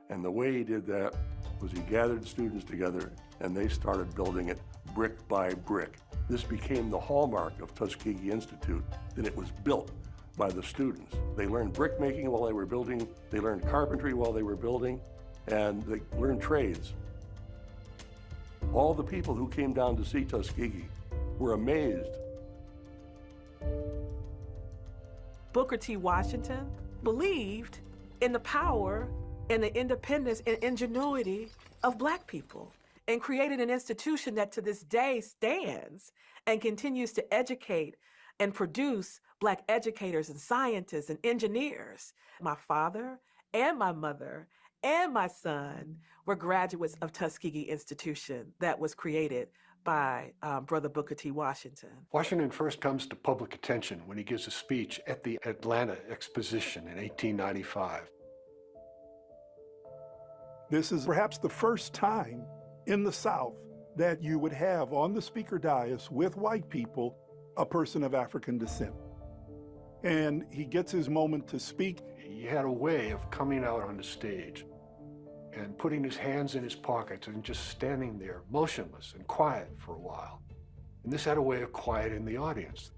And the way he did that was he gathered students together and they started building it brick by brick. This became the hallmark of Tuskegee Institute, that it was built by the students. They learned brick making while they were building, they learned carpentry while they were building, and they learned trades. All the people who came down to see Tuskegee were amazed. Booker T. Washington believed in the power and the independence and ingenuity of Black people and created an institution that to this day stands and continues to educate and produce Black educators and scientists and engineers. My father and my mother and my son were graduates of Tuskegee Institution that was created by Brother Booker T. Washington. Washington first comes to public attention when he gives a speech at the Atlanta Exposition in 1895. This is perhaps the first time in the South that you would have on the speaker dais with white people a person of African descent. And he gets his moment to speak. He had a way of coming out on the stage and putting his hands in his pockets and just standing there motionless and quiet for a while. And this had a way of quieting the audience.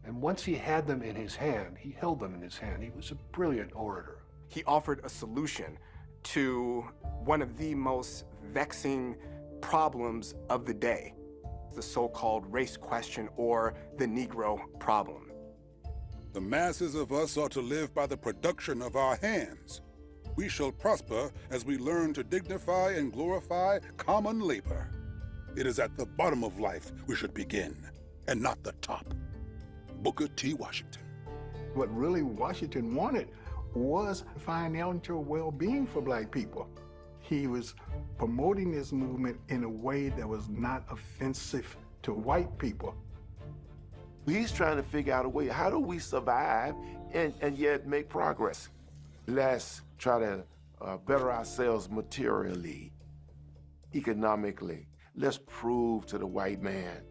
And once he had them in his hand, he held them in his hand. He was a brilliant orator. He offered a solution to one of the most vexing problems of the day, the so-called race question or the Negro problem. The masses of us ought to live by the production of our hands. We shall prosper as we learn to dignify and glorify common labor. It is at the bottom of life we should begin, and not the top. Booker T. Washington. What really Washington wanted was financial well-being for black people. He was promoting this movement in a way that was not offensive to white people. He's trying to figure out a way, how do we survive and yet make progress? Let's try to better ourselves materially, economically. Let's prove to the white man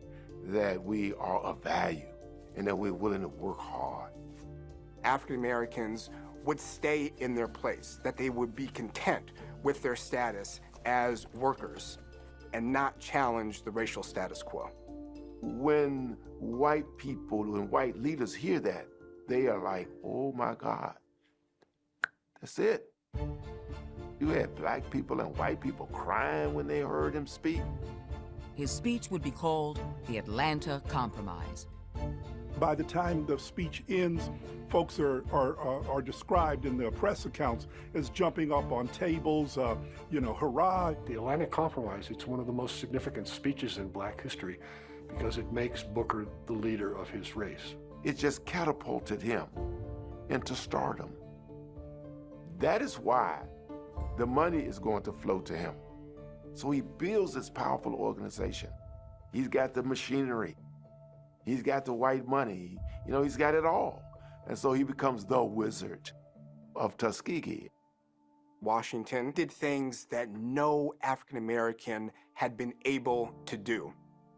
that we are of value and that we're willing to work hard. African Americans would stay in their place, that they would be content with their status as workers and not challenge the racial status quo. When white people and white leaders hear that, they are like, oh my God, that's it. You had black people and white people crying when they heard him speak. His speech would be called the Atlanta Compromise. By the time the speech ends, folks are described in the press accounts as jumping up on tables, hurrah. The Atlanta Compromise, it's one of the most significant speeches in black history because it makes Booker the leader of his race. It just catapulted him into stardom. That is why the money is going to flow to him. So he builds this powerful organization. He's got the machinery. He's got the white money. He's got it all. And so he becomes the Wizard of Tuskegee. Washington did things that no African American had been able to do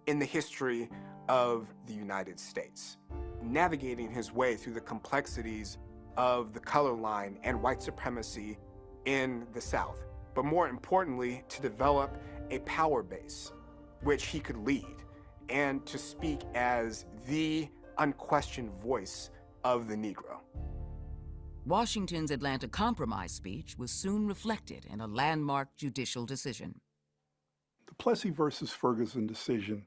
in the history of the United States, navigating his way through the complexities of the color line and white supremacy in the South, but more importantly, to develop a power base which he could lead and to speak as the unquestioned voice of the Negro. Washington's Atlanta Compromise speech was soon reflected in a landmark judicial decision. The Plessy versus Ferguson decision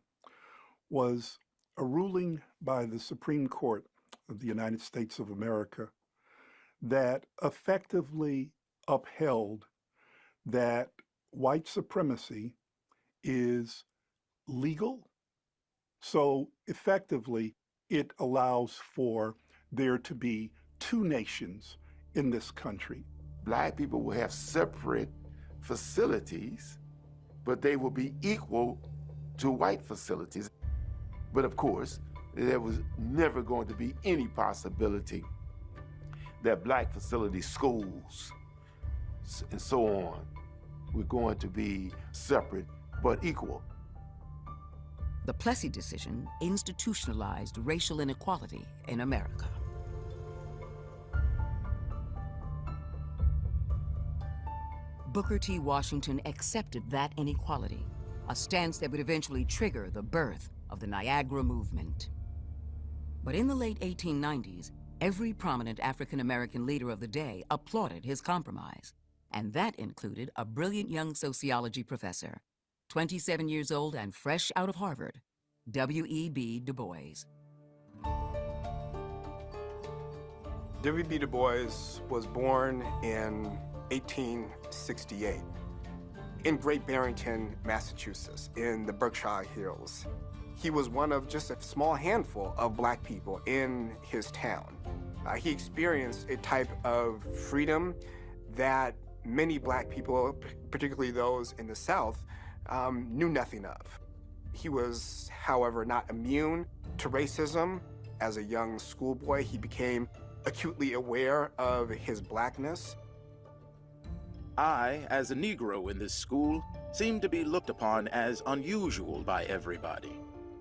was a ruling by the Supreme Court of the United States of America that effectively upheld that white supremacy is legal. So effectively, it allows for there to be two nations in this country. Black people will have separate facilities, but they will be equal to white facilities. But of course, there was never going to be any possibility that black facilities, schools, and so on, were going to be separate but equal. The Plessy decision institutionalized racial inequality in America. Booker T. Washington accepted that inequality, a stance that would eventually trigger the birth of the Niagara movement. But in the late 1890s, every prominent African-American leader of the day applauded his compromise, and that included a brilliant young sociology professor, 27 years old and fresh out of Harvard, W.E.B. Du Bois. W.B. Du Bois was born in 1868 in Great Barrington, Massachusetts, in the Berkshire Hills. He was one of just a small handful of black people in his town. He experienced a type of freedom that many black people, particularly those in the South, knew nothing of. He was, however, not immune to racism. As a young schoolboy, he became acutely aware of his blackness. I, as a Negro in this school, seemed to be looked upon as unusual by everybody.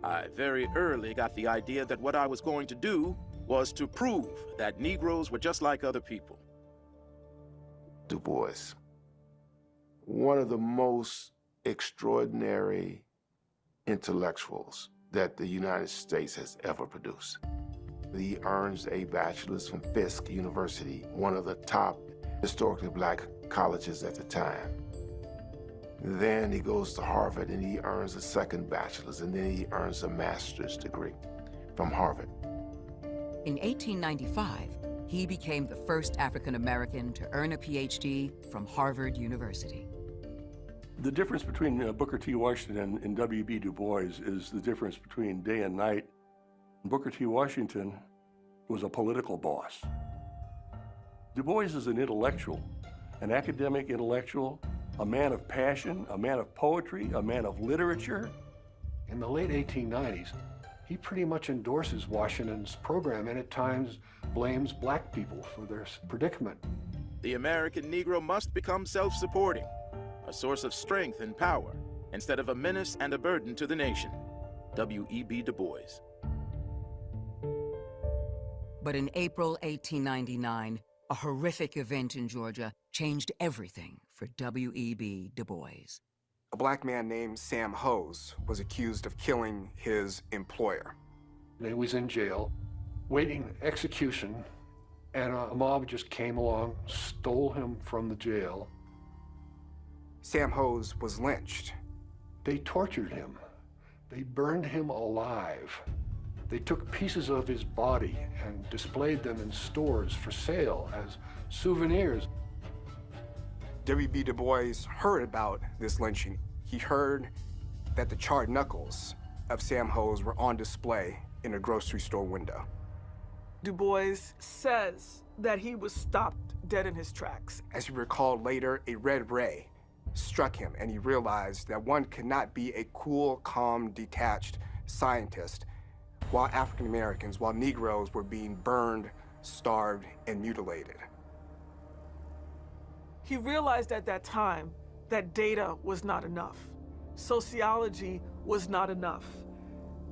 I very early got the idea that what I was going to do was to prove that Negroes were just like other people. Du Bois, one of the most extraordinary intellectuals that the United States has ever produced. He earns a bachelor's from Fisk University, one of the top historically black colleges at the time. Then he goes to Harvard and he earns a second bachelor's, and then he earns a master's degree from Harvard. In 1895, he became the first African American to earn a PhD from Harvard University. The difference between Booker T. Washington and W.B. Du Bois is the difference between day and night. Booker T. Washington was a political boss. Du Bois is an intellectual, an academic intellectual, a man of passion, a man of poetry, a man of literature. In the late 1890s, he pretty much endorses Washington's program and at times blames black people for their predicament. The American Negro must become self-supporting, a source of strength and power, instead of a menace and a burden to the nation. W.E.B. Du Bois. But in April 1899, a horrific event in Georgia changed everything for W.E.B. Du Bois. A black man named Sam Hose was accused of killing his employer. He was in jail, waiting execution, and a mob just came along, stole him from the jail. Sam Hose was lynched. They tortured him. They burned him alive. They took pieces of his body and displayed them in stores for sale as souvenirs. W.B. Du Bois heard about this lynching. He heard that the charred knuckles of Sam Hose were on display in a grocery store window. Du Bois says that he was stopped dead in his tracks. As he recalled later, a red ray struck him, and he realized that one could not be a cool, calm, detached scientist while African Americans, while Negroes were being burned, starved, and mutilated. He realized at that time that data was not enough. Sociology was not enough.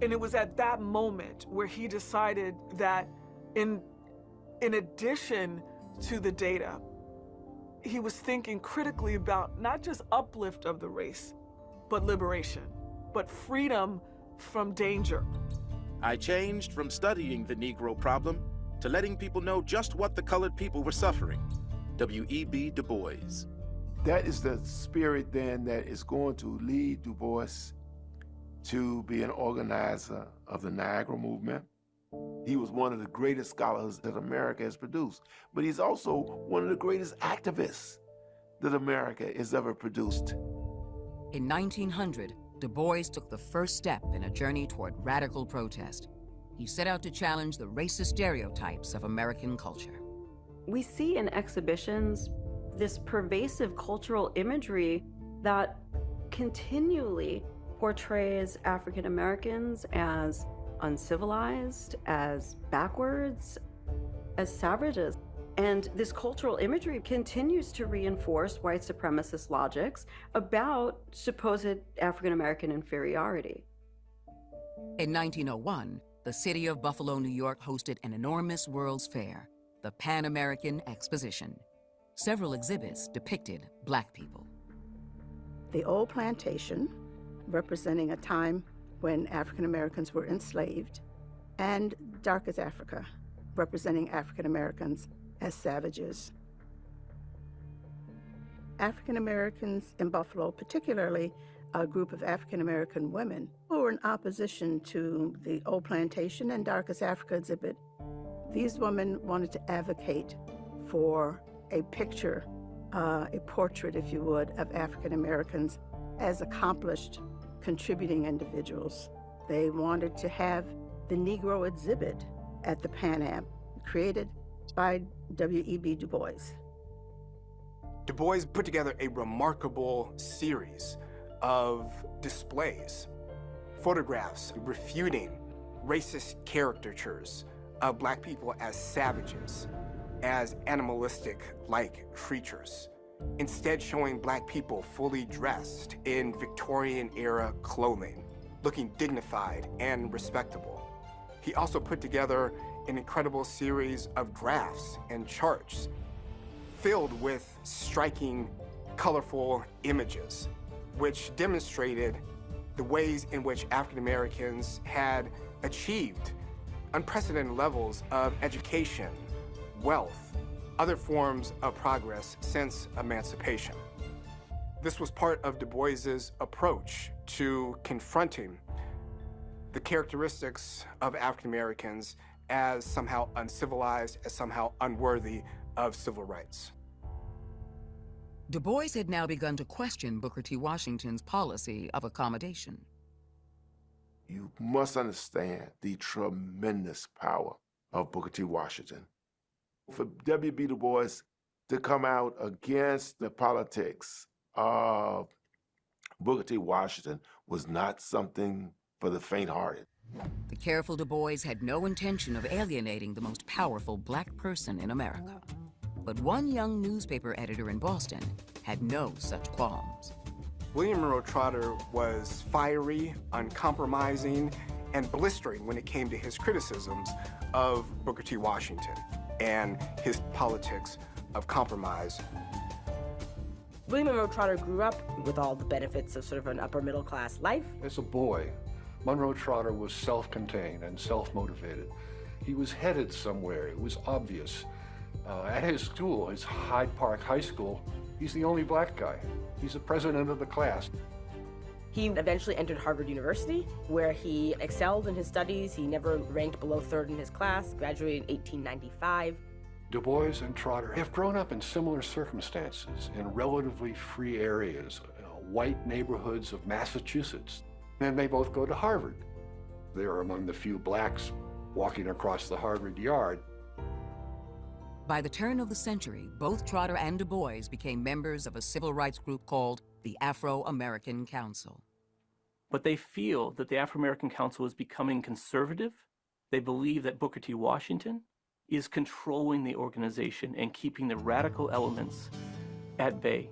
And it was at that moment where he decided that in addition to the data, he was thinking critically about not just uplift of the race, but liberation, but freedom from danger. I changed from studying the Negro problem to letting people know just what the colored people were suffering. W.E.B. Du Bois. That is the spirit then that is going to lead Du Bois to be an organizer of the Niagara movement. He was one of the greatest scholars that America has produced, but he's also one of the greatest activists that America has ever produced. In 1900, Du Bois took the first step in a journey toward radical protest. He set out to challenge the racist stereotypes of American culture. We see in exhibitions this pervasive cultural imagery that continually portrays African Americans as uncivilized, as backwards, as savages. And this cultural imagery continues to reinforce white supremacist logics about supposed African American inferiority. In 1901, the city of Buffalo, New York hosted an enormous World's Fair, the Pan American Exposition. Several exhibits depicted Black people. The old plantation, representing a time when African Americans were enslaved, and Darkest Africa, representing African Americans as savages. African Americans in Buffalo, particularly a group of African American women who were in opposition to the old plantation and Darkest Africa exhibit. These women wanted to advocate for a picture, a portrait, if you would, of African Americans as accomplished, contributing individuals. They wanted to have the Negro exhibit at the Pan Am, created by W.E.B. Du Bois. Du Bois put together a remarkable series of displays photographs refuting racist caricatures of Black people as savages, as animalistic-like creatures, instead showing Black people fully dressed in Victorian-era clothing, looking dignified and respectable. He also put together an incredible series of graphs and charts filled with striking, colorful images, which demonstrated the ways in which African Americans had achieved unprecedented levels of education, wealth, other forms of progress since emancipation. This was part of Du Bois's approach to confronting the characteristics of African Americans as somehow uncivilized, as somehow unworthy of civil rights. Du Bois had now begun to question Booker T. Washington's policy of accommodation. You must understand the tremendous power of Booker T. Washington. For W.B. Du Bois to come out against the politics of Booker T. Washington was not something for the faint-hearted. The careful Du Bois had no intention of alienating the most powerful Black person in America. But one young newspaper editor in Boston had no such qualms. William Monroe Trotter was fiery, uncompromising, and blistering when it came to his criticisms of Booker T. Washington and his politics of compromise. William Monroe Trotter grew up with all the benefits of sort of an upper middle class life. As a boy, Monroe Trotter was self-contained and self-motivated. He was headed somewhere, it was obvious. At his school, his Hyde Park High School, he's the only Black guy. He's the president of the class. He eventually entered Harvard University, where he excelled in his studies. He never ranked below third in his class, graduated in 1895. Du Bois and Trotter have grown up in similar circumstances in relatively free areas, white neighborhoods of Massachusetts. And they both go to Harvard. They're among the few Blacks walking across the Harvard yard. By the turn of the century, both Trotter and Du Bois became members of a civil rights group called the Afro-American Council. But they feel that the Afro-American Council is becoming conservative. They believe that Booker T. Washington is controlling the organization and keeping the radical elements at bay.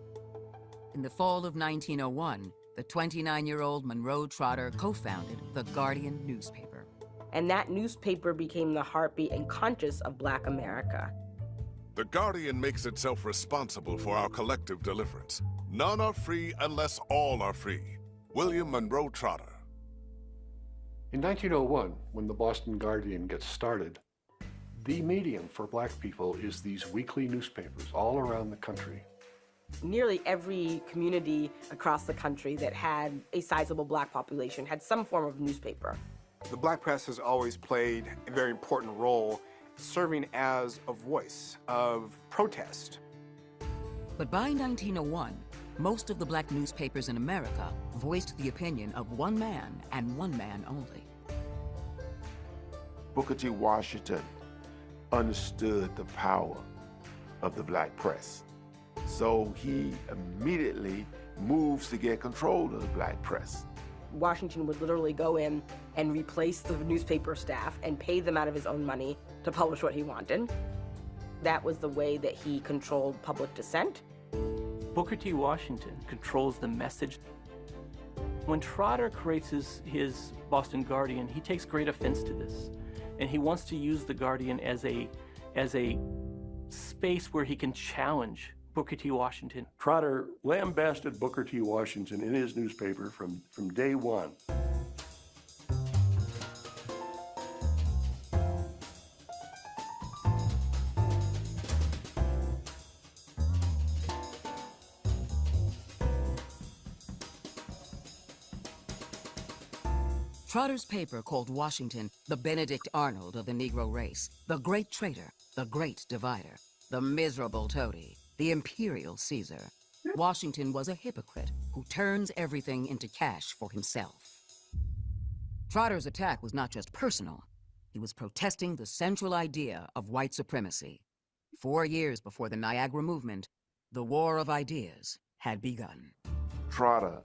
In the fall of 1901, the 29-year-old Monroe Trotter co-founded the Guardian newspaper. And that newspaper became the heartbeat and conscience of Black America. The Guardian makes itself responsible for our collective deliverance. None are free unless all are free. William Monroe Trotter. In 1901, when the Boston Guardian gets started, the medium for Black people is these weekly newspapers all around the country. Nearly every community across the country that had a sizable Black population had some form of newspaper. The Black press has always played a very important role, serving as a voice of protest. But by 1901, most of the Black newspapers in America voiced the opinion of one man and one man only. Booker T. Washington understood the power of the Black press. So he immediately moves to get control of the Black press. Washington would literally go in and replace the newspaper staff and pay them out of his own money to publish what he wanted. That was the way that he controlled public dissent. Booker T. Washington controls the message. When Trotter creates his Boston Guardian, he takes great offense to this. And he wants to use the Guardian as a space where he can challenge Booker T. Washington. Trotter lambasted Booker T. Washington in his newspaper from day one. Trotter's paper called Washington the Benedict Arnold of the Negro race, the great traitor, the great divider, the miserable toady, the imperial Caesar. Washington was a hypocrite who turns everything into cash for himself. Trotter's attack was not just personal. He was protesting the central idea of white supremacy. 4 years before the Niagara movement, the war of ideas had begun. Trotter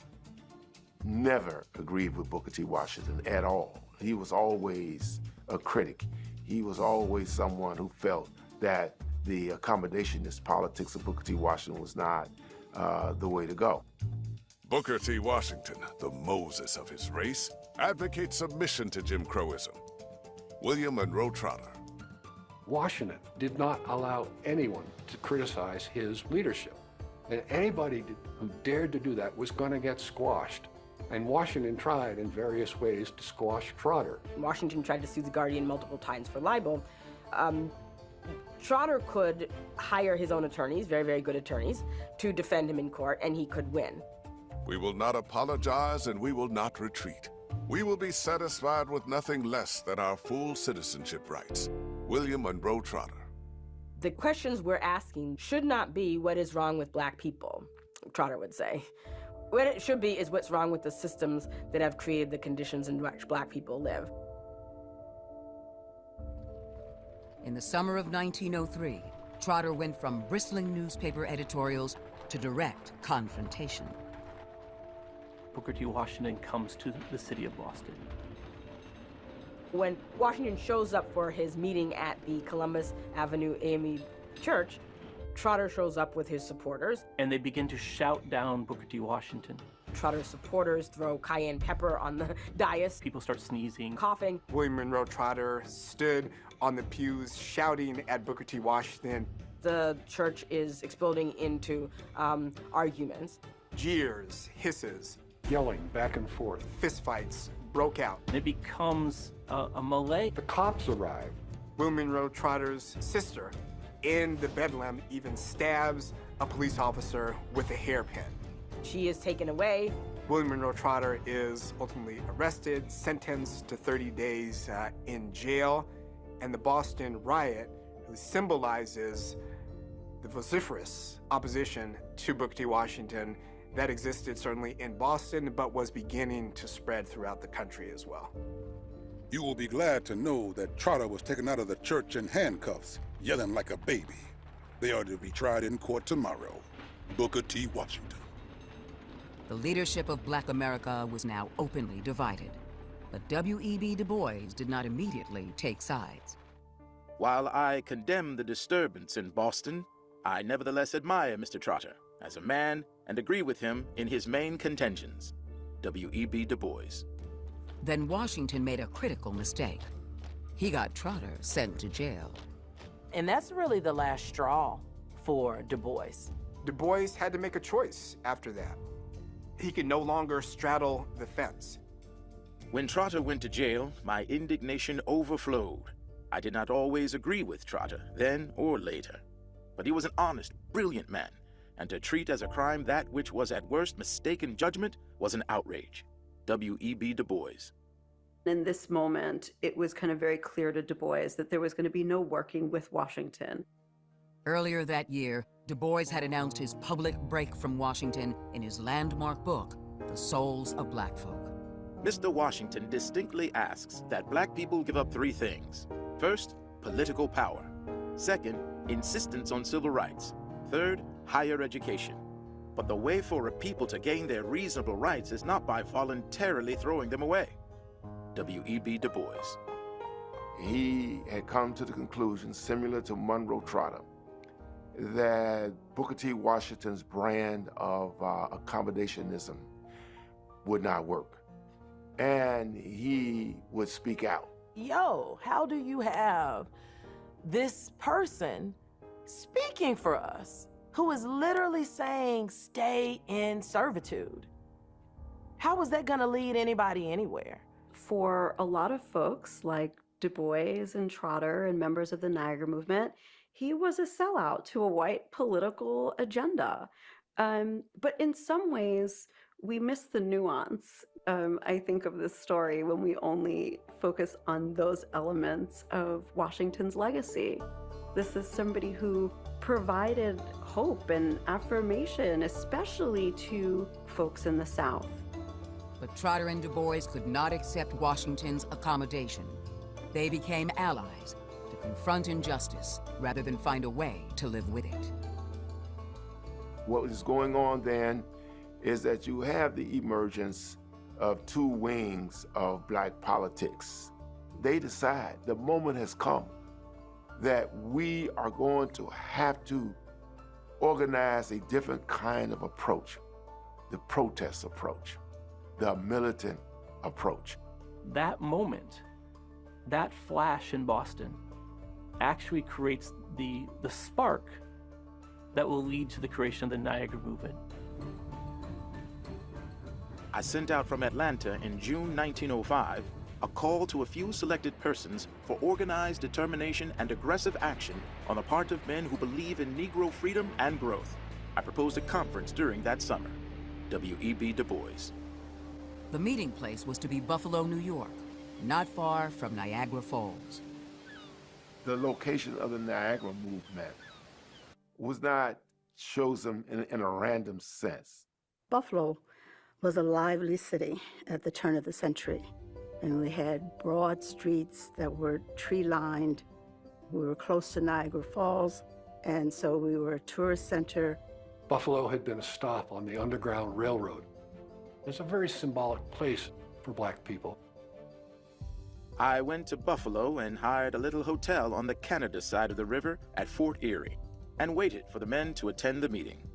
never agreed with Booker T. Washington at all. He was always a critic. He was always someone who felt that the accommodationist politics of Booker T. Washington was not the way to go. Booker T. Washington, the Moses of his race, advocates submission to Jim Crowism. William Monroe Trotter. Washington did not allow anyone to criticize his leadership. And anybody who dared to do that was going to get squashed. And Washington tried in various ways to squash Trotter. Washington tried to sue the Guardian multiple times for libel. Trotter could hire his own attorneys, very, very good attorneys, to defend him in court, and he could win. We will not apologize and we will not retreat. We will be satisfied with nothing less than our full citizenship rights. William Monroe Trotter. The questions we're asking should not be what is wrong with Black people, Trotter would say. What it should be is what's wrong with the systems that have created the conditions in which Black people live. In the summer of 1903, Trotter went from bristling newspaper editorials to direct confrontation. Booker T. Washington comes to the city of Boston. When Washington shows up for his meeting at the Columbus Avenue AME Church, Trotter shows up with his supporters. And they begin to shout down Booker T. Washington. Trotter's supporters throw cayenne pepper on the dais. People start sneezing, coughing. William Monroe Trotter stood on the pews shouting at Booker T. Washington. The church is exploding into arguments. Jeers, hisses, yelling back and forth. Fistfights broke out. It becomes a melee. The cops arrive. William Monroe Trotter's sister in the bedlam even stabs a police officer with a hairpin. She is taken away. William Monroe Trotter is ultimately arrested, sentenced to 30 days in jail, and the Boston riot really symbolizes the vociferous opposition to Booker T. Washington that existed certainly in Boston, but was beginning to spread throughout the country as well. You will be glad to know that Trotter was taken out of the church in handcuffs, yelling like a baby. They are to be tried in court tomorrow. Booker T. Washington. The leadership of Black America was now openly divided, but W.E.B. Du Bois did not immediately take sides. While I condemn the disturbance in Boston, I nevertheless admire Mr. Trotter as a man and agree with him in his main contentions. W.E.B. Du Bois. Then Washington made a critical mistake. He got Trotter sent to jail. And that's really the last straw for Du Bois. Du Bois had to make a choice after that. He could no longer straddle the fence. When Trotter went to jail, my indignation overflowed. I did not always agree with Trotter, then or later. But he was an honest, brilliant man, and to treat as a crime that which was at worst mistaken judgment was an outrage. W.E.B. Du Bois. In this moment, it was kind of very clear to Du Bois that there was going to be no working with Washington. Earlier that year, Du Bois had announced his public break from Washington in his landmark book, The Souls of Black Folk. Mr. Washington distinctly asks that Black people give up three things. First, political power. Second, insistence on civil rights. Third, higher education. But the way for a people to gain their reasonable rights is not by voluntarily throwing them away. W.E.B. Du Bois. He had come to the conclusion, similar to Monroe Trotter, that Booker T. Washington's brand of accommodationism would not work. And he would speak out. Yo, how do you have this person speaking for us who is literally saying stay in servitude? How is that going to lead anybody anywhere? For a lot of folks like Du Bois and Trotter and members of the Niagara movement, he was a sellout to a white political agenda. But in some ways, we miss the nuance. I think of this story when we only focus on those elements of Washington's legacy. This is somebody who provided hope and affirmation, especially to folks in the South. But Trotter and Du Bois could not accept Washington's accommodation. They became allies to confront injustice rather than find a way to live with it. What is going on then is that you have the emergence of two wings of Black politics. They decide the moment has come that we are going to have to organize a different kind of approach, the protest approach, the militant approach. That moment, that flash in Boston, actually creates the spark that will lead to the creation of the Niagara movement. I sent out from Atlanta in June 1905 a call to a few selected persons for organized determination and aggressive action on the part of men who believe in Negro freedom and growth. I proposed a conference during that summer. W.E.B. Du Bois. The meeting place was to be Buffalo, New York, not far from Niagara Falls. The location of the Niagara movement was not chosen in a random sense. Buffalo was a lively city at the turn of the century, and we had broad streets that were tree-lined. We were close to Niagara Falls, and so we were a tourist center. Buffalo had been a stop on the Underground Railroad. It's a very symbolic place for Black people. I went to Buffalo and hired a little hotel on the Canada side of the river at Fort Erie and waited for the men to attend the meeting.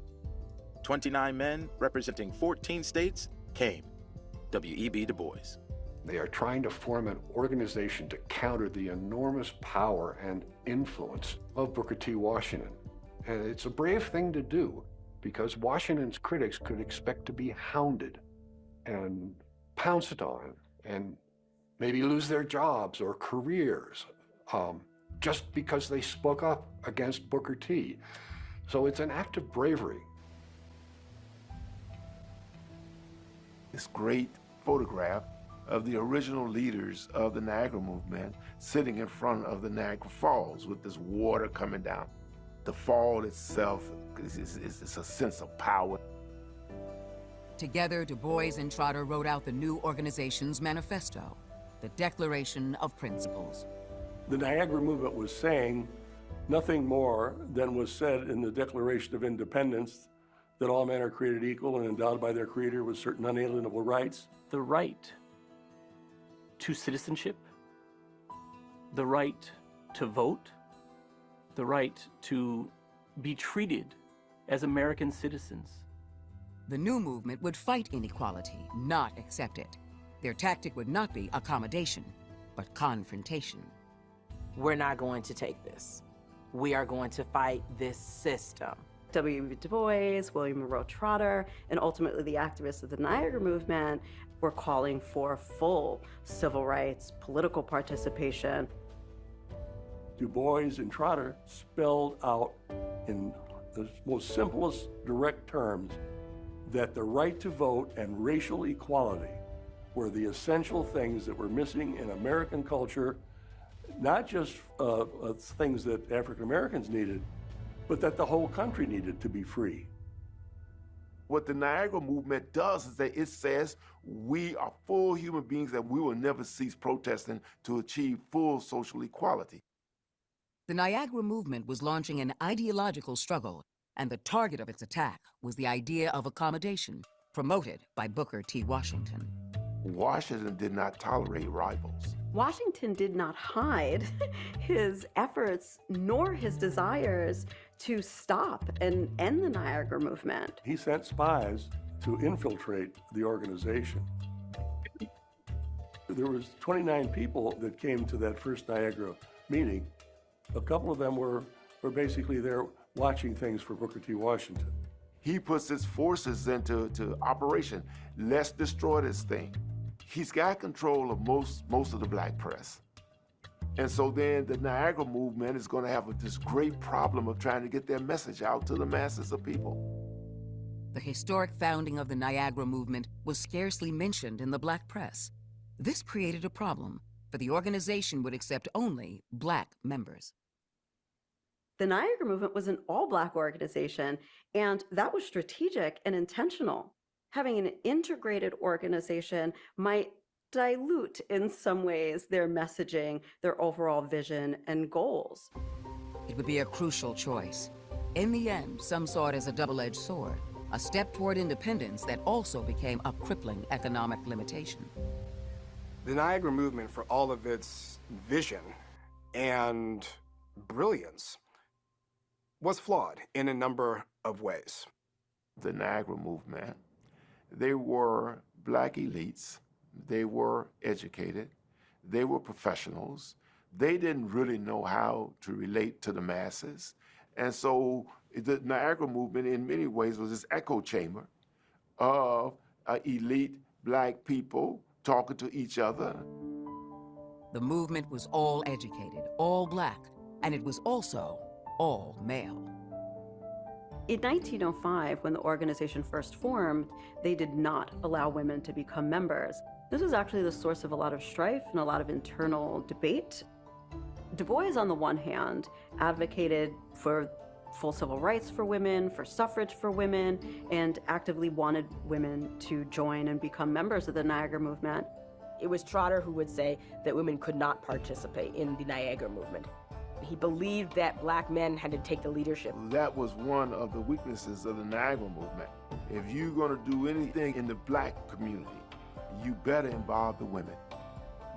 29 men representing 14 states came. W.E.B. Du Bois. They are trying to form an organization to counter the enormous power and influence of Booker T. Washington. And it's a brave thing to do because Washington's critics could expect to be hounded and pounced on and maybe lose their jobs or careers just because they spoke up against Booker T. So it's an act of bravery. This great photograph of the original leaders of the Niagara movement sitting in front of the Niagara Falls with this water coming down. The fall itself is a sense of power. Together, Du Bois and Trotter wrote out the new organization's manifesto, the Declaration of Principles. The Niagara movement was saying nothing more than was said in the Declaration of Independence, that all men are created equal and endowed by their Creator with certain unalienable rights. The right to citizenship, the right to vote, the right to be treated as American citizens. The new movement would fight inequality, not accept it. Their tactic would not be accommodation, but confrontation. We're not going to take this. We are going to fight this system. W.E.B. Du Bois, William Monroe Trotter, and ultimately the activists of the Niagara movement were calling for full civil rights, political participation. Du Bois and Trotter spelled out in the most simplest, direct terms that the right to vote and racial equality were the essential things that were missing in American culture, not just things that African Americans needed, but that the whole country needed to be free. What the Niagara movement does is that it says we are full human beings and we will never cease protesting to achieve full social equality. The Niagara movement was launching an ideological struggle, and the target of its attack was the idea of accommodation, promoted by Booker T. Washington. Washington did not tolerate rivals. Washington did not hide his efforts nor his desires to stop and end the Niagara movement. He sent spies to infiltrate the organization. There was 29 people that came to that first Niagara meeting. A couple of them were basically there watching things for Booker T. Washington. He puts his forces into operation. Let's destroy this thing. He's got control of most of the Black press. And so then the Niagara movement is going to have this great problem of trying to get their message out to the masses of people. The historic founding of the Niagara movement was scarcely mentioned in the Black press. This created a problem, for the organization would accept only Black members. The Niagara movement was an all-Black organization, and that was strategic and intentional. Having an integrated organization might dilute in some ways their messaging, their overall vision and goals. It would be a crucial choice. In the end, some saw it as a double-edged sword. a step toward independence that also became a crippling economic limitation. The Niagara movement, for all of its vision and brilliance, was flawed in a number of ways. The Niagara movement, they were black elites, they were educated, they were professionals. They didn't really know how to relate to the masses. And so the Niagara movement in many ways was this echo chamber of elite black people talking to each other. The movement was all educated, all black, and it was also all male. In 1905, when the organization first formed, they did not allow women to become members. This was actually the source of a lot of strife and a lot of internal debate. Du Bois, on the one hand, advocated for full civil rights for women, for suffrage for women, and actively wanted women to join and become members of the Niagara movement. It was Trotter who would say that women could not participate in the Niagara movement. He believed that black men had to take the leadership. That was one of the weaknesses of the Niagara movement. If you're going to do anything in the black community, you better involve the women,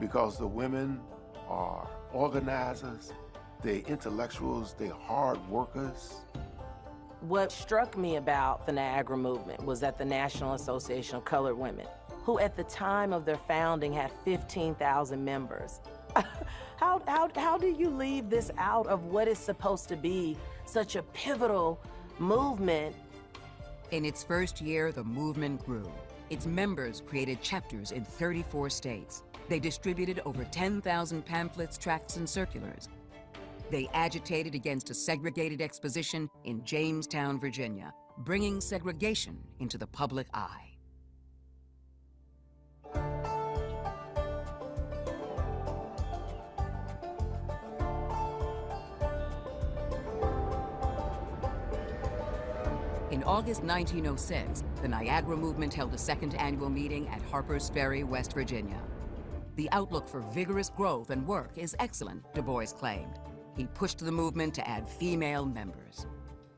because the women are organizers, they're intellectuals, they're hard workers. What struck me about the Niagara movement was that the National Association of Colored Women, who at the time of their founding had 15,000 members. How do you leave this out of what is supposed to be such a pivotal movement? In its first year, the movement grew. Its members created chapters in 34 states. They distributed over 10,000 pamphlets, tracts, and circulars. They agitated against a segregated exposition in Jamestown, Virginia, bringing segregation into the public eye. In August 1906, the Niagara movement held a second annual meeting at Harper's Ferry, West Virginia. The outlook for vigorous growth and work is excellent, Du Bois claimed. He pushed the movement to add female members.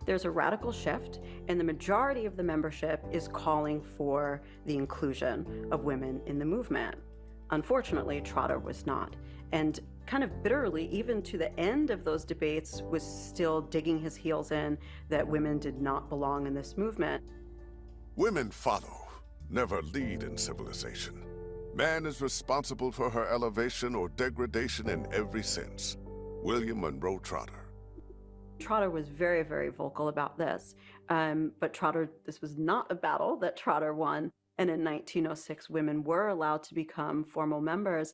There's a radical shift, and the majority of the membership is calling for the inclusion of women in the movement. Unfortunately, Trotter was not, and kind of bitterly, even to the end of those debates, was still digging his heels in that women did not belong in this movement. Women follow, never lead in civilization. Man is responsible for her elevation or degradation in every sense. William Monroe Trotter. Trotter was very, very vocal about this, but this was not a battle that Trotter won, and in 1906, women were allowed to become formal members.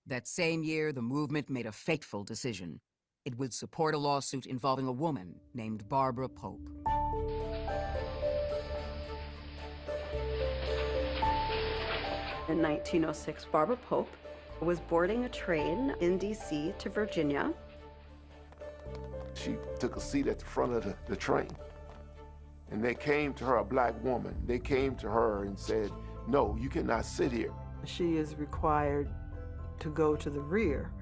That same year, the movement made a fateful decision. It would support a lawsuit involving a woman named Barbara Pope. In 1906, Barbara Pope was boarding a train in D.C. to Virginia. She took a seat at the front of the train, and they came to her, a black woman. They came to her and said, "No, you cannot sit here." She is required to go to the rear,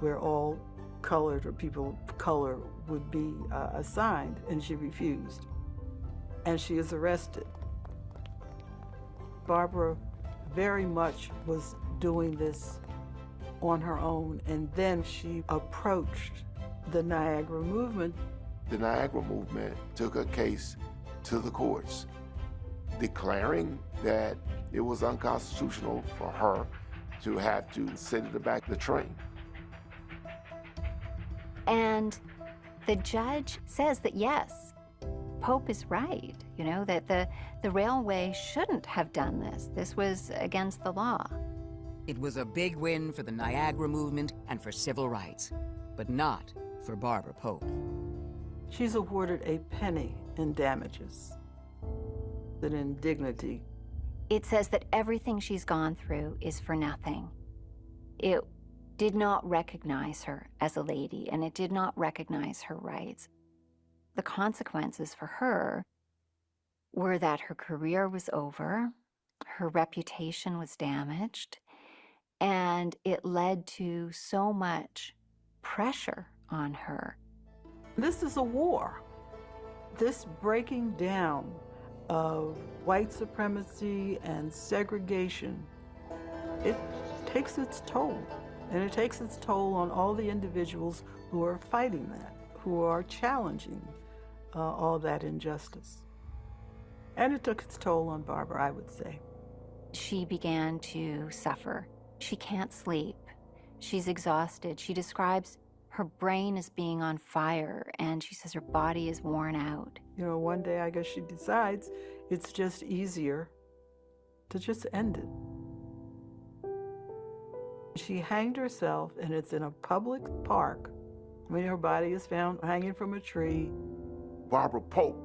where all colored or people of color would be assigned, and she refused. And she is arrested. Barbara very much was doing this on her own, and then she approached the Niagara movement. The Niagara movement took a case to the courts, declaring that it was unconstitutional for her to have to sit at the back of the train. And the judge says that yes, Pope is right, that the railway shouldn't have done this. This was against the law. It was a big win for the Niagara movement and for civil rights, but not for Barbara Pope. She's awarded a penny in damages, an indignity. It says that everything she's gone through is for nothing. It did not recognize her as a lady, and it did not recognize her rights. The consequences for her were that her career was over, her reputation was damaged, and it led to so much pressure on her. This is a war. This breaking down of white supremacy and segregation, it takes its toll. And it takes its toll on all the individuals who are fighting that, who are challenging all that injustice. And it took its toll on Barbara, I would say. She began to suffer. She can't sleep. She's exhausted. She describes her brain as being on fire, and she says her body is worn out. You know, one day I guess she decides it's just easier to just end it. She hanged herself, and it's in a public park. I mean, her body is found hanging from a tree. Barbara Pope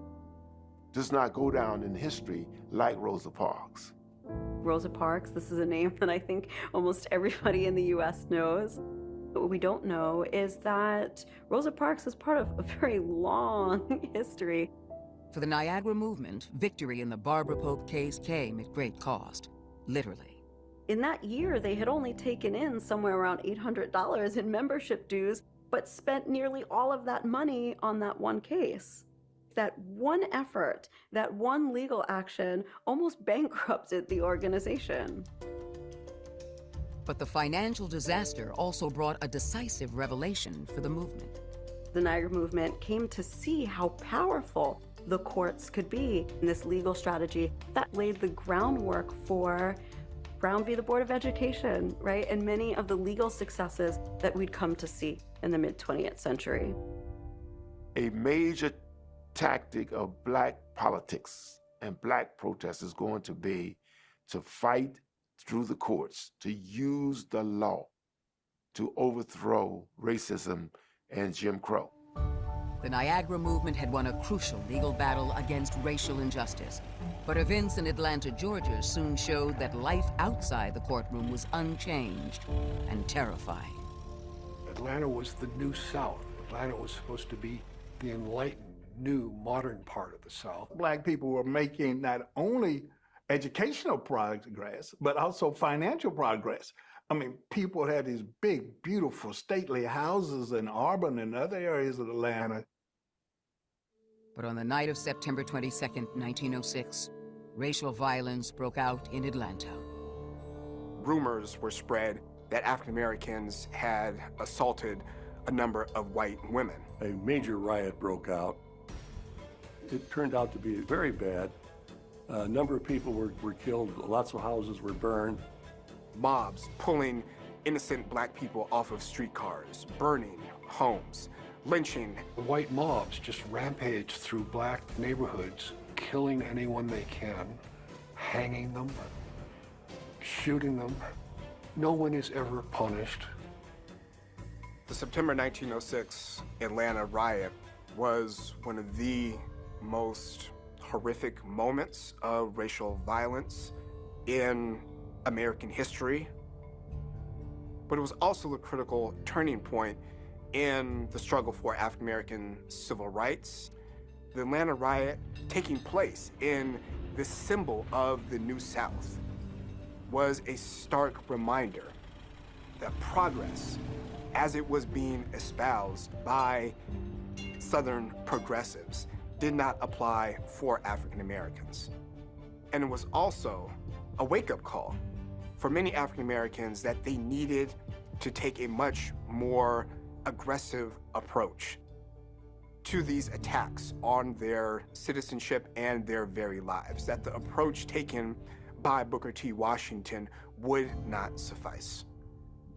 does not go down in history like Rosa Parks. Rosa Parks, this is a name that I think almost everybody in the US knows. But what we don't know is that Rosa Parks is part of a very long history. For the Niagara movement, victory in the Barbara Pope case came at great cost, literally. In that year, they had only taken in somewhere around $800 in membership dues, but spent nearly all of that money on that one case. That one effort, that one legal action almost bankrupted the organization. But the financial disaster also brought a decisive revelation for the movement. The Niagara movement came to see how powerful the courts could be in this legal strategy that laid the groundwork for Brown v. the Board of Education, right? And many of the legal successes that we'd come to see in the mid-20th century. A major tactic of Black politics and Black protests is going to be to fight through the courts, to use the law to overthrow racism and Jim Crow. The Niagara movement had won a crucial legal battle against racial injustice. But events in Atlanta, Georgia soon showed that life outside the courtroom was unchanged and terrifying. Atlanta was the new South. Atlanta was supposed to be the enlightened, new, modern part of the South. Black people were making not only educational progress, but also financial progress. I mean, people had these big, beautiful, stately houses in Auburn and other areas of Atlanta. But on the night of September 22nd, 1906, racial violence broke out in Atlanta. Rumors were spread that African Americans had assaulted a number of white women. A major riot broke out. It turned out to be very bad. A number of people were killed, lots of houses were burned. Mobs pulling innocent Black people off of streetcars, burning homes, lynching. White mobs just rampaged through Black neighborhoods, killing anyone they can, hanging them, shooting them. No one is ever punished. The September 1906 Atlanta riot was one of the most horrific moments of racial violence in American history, but it was also a critical turning point in the struggle for African American civil rights. The Atlanta riot taking place in the symbol of the New South was a stark reminder that progress, as it was being espoused by Southern progressives, did not apply for African Americans. And it was also a wake-up call for many African Americans that they needed to take a much more aggressive approach to these attacks on their citizenship and their very lives, that the approach taken by Booker T. Washington would not suffice.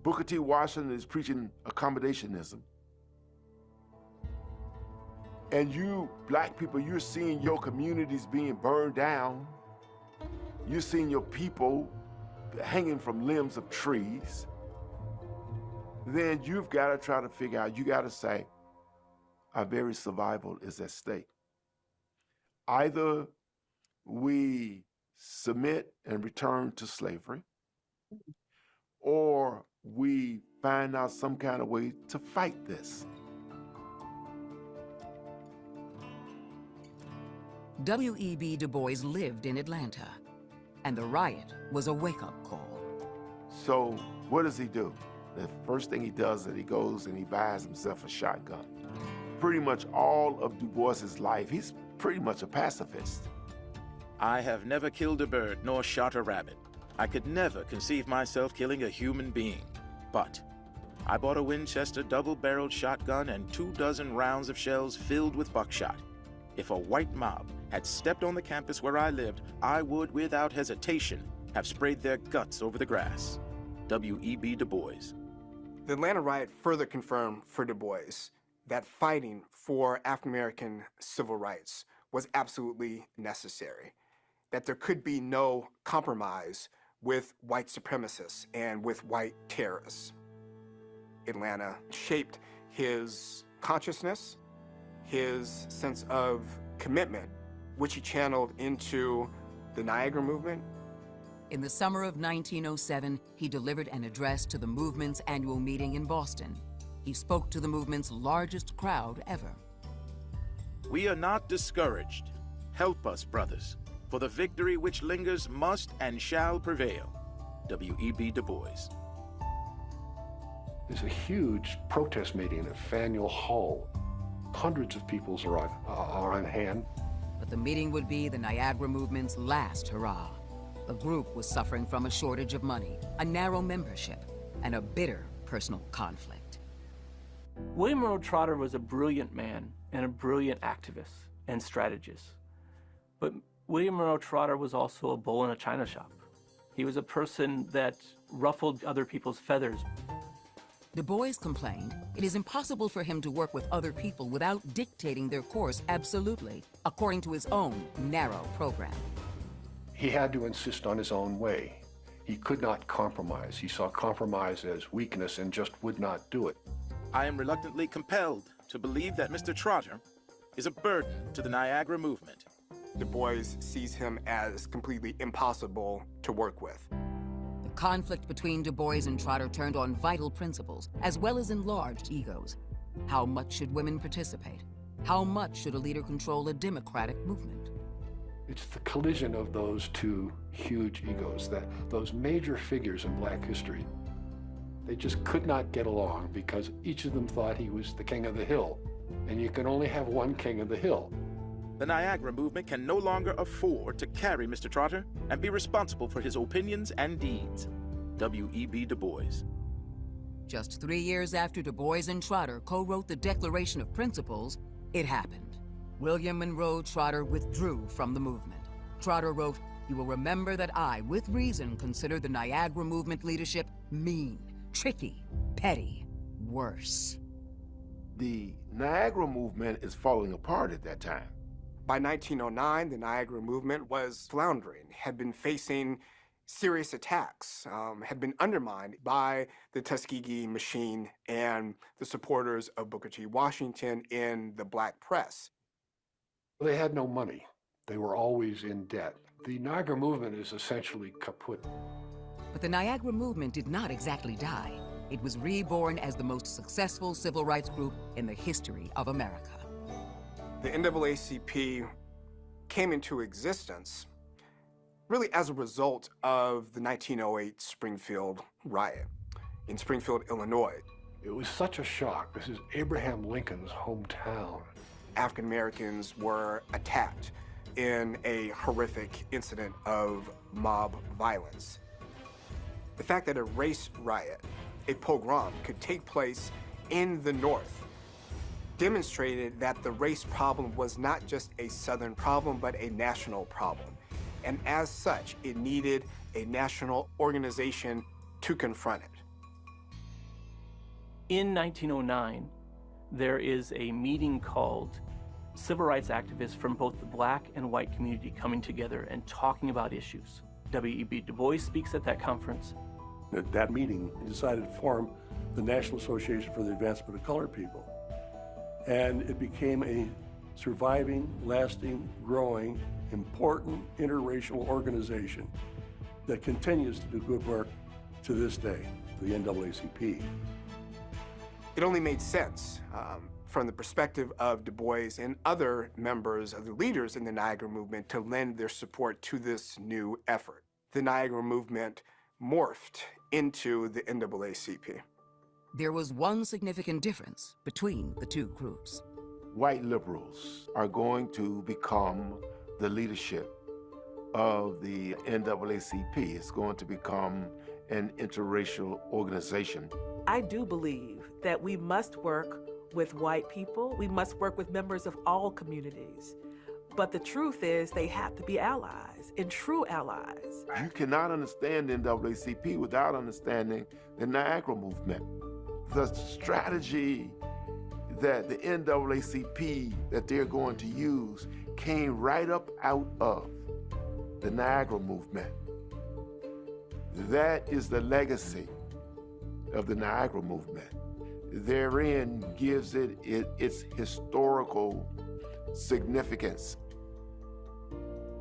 Booker T. Washington is preaching accommodationism. And you, Black people, you're seeing your communities being burned down. You're seeing your people hanging from limbs of trees. Then you've got to try to figure out, you got to say, our very survival is at stake. Either we submit and return to slavery, or we find out some kind of way to fight this. W.E.B. Du Bois lived in Atlanta, and the riot was a wake-up call. So what does he do? The first thing he does is he goes and he buys himself a shotgun. Pretty much all of Du Bois's life, he's pretty much a pacifist. I have never killed a bird nor shot a rabbit. I could never conceive myself killing a human being. But I bought a Winchester double-barreled shotgun and 24 rounds of shells filled with buckshot. If a white mob had stepped on the campus where I lived, I would, without hesitation, have sprayed their guts over the grass. W.E.B. Du Bois. The Atlanta riot further confirmed for Du Bois that fighting for African-American civil rights was absolutely necessary, that there could be no compromise with white supremacists and with white terrorists. Atlanta shaped his consciousness, his sense of commitment, which he channeled into the Niagara movement. In the summer of 1907, he delivered an address to the movement's annual meeting in Boston. He spoke to the movement's largest crowd ever. We are not discouraged. Help us, brothers, for the victory which lingers must and shall prevail. W.E.B. Du Bois. There's a huge protest meeting at Faneuil Hall. Hundreds of people are on hand. But the meeting would be the Niagara movement's last hurrah. The group was suffering from a shortage of money, a narrow membership, and a bitter personal conflict. William Monroe Trotter was a brilliant man and a brilliant activist and strategist. But William Monroe Trotter was also a bull in a china shop. He was a person that ruffled other people's feathers. Du Bois complained it is impossible for him to work with other people without dictating their course absolutely, according to his own narrow program. He had to insist on his own way. He could not compromise. He saw compromise as weakness and just would not do it. I am reluctantly compelled to believe that Mr. Trotter is a burden to the Niagara movement. Du Bois sees him as completely impossible to work with. The conflict between Du Bois and Trotter turned on vital principles, as well as enlarged egos. How much should women participate? How much should a leader control a democratic movement? It's the collision of those two huge egos, those major figures in Black history. They just could not get along because each of them thought he was the king of the hill, and you can only have one king of the hill. The Niagara movement can no longer afford to carry Mr. Trotter and be responsible for his opinions and deeds. W.E.B. Du Bois. Just 3 years after Du Bois and Trotter co-wrote the Declaration of Principles, it happened. William Monroe Trotter withdrew from the movement. Trotter wrote, "You will remember that I, with reason, consider the Niagara movement leadership mean, tricky, petty, worse." The Niagara movement is falling apart at that time. By 1909, the Niagara movement was floundering, had been facing serious attacks, had been undermined by the Tuskegee machine and the supporters of Booker T. Washington in the Black press. They had no money. They were always in debt. The Niagara movement is essentially kaput. But the Niagara movement did not exactly die. It was reborn as the most successful civil rights group in the history of America. The NAACP came into existence really as a result of the 1908 Springfield riot in Springfield, Illinois. It was such a shock. This is Abraham Lincoln's hometown. African Americans were attacked in a horrific incident of mob violence. The fact that a race riot, a pogrom, could take place in the North demonstrated that the race problem was not just a Southern problem, but a national problem. And as such, it needed a national organization to confront it. In 1909, there is a meeting called civil rights activists from both the Black and white community coming together and talking about issues. W.E.B. Du Bois speaks at that conference. At that meeting, he decided to form the National Association for the Advancement of Colored People. And it became a surviving, lasting, growing, important interracial organization that continues to do good work to this day, the NAACP. It only made sense from the perspective of Du Bois and other members of the leaders in the Niagara movement to lend their support to this new effort. The Niagara movement morphed into the NAACP. There was one significant difference between the two groups. White liberals are going to become the leadership of the NAACP. It's going to become an interracial organization. I do believe that we must work with white people. We must work with members of all communities. But the truth is they have to be allies and true allies. You cannot understand the NAACP without understanding the Niagara movement. The strategy that the NAACP that they're going to use came right up out of the Niagara movement. That is the legacy of the Niagara movement. Therein gives it its historical significance.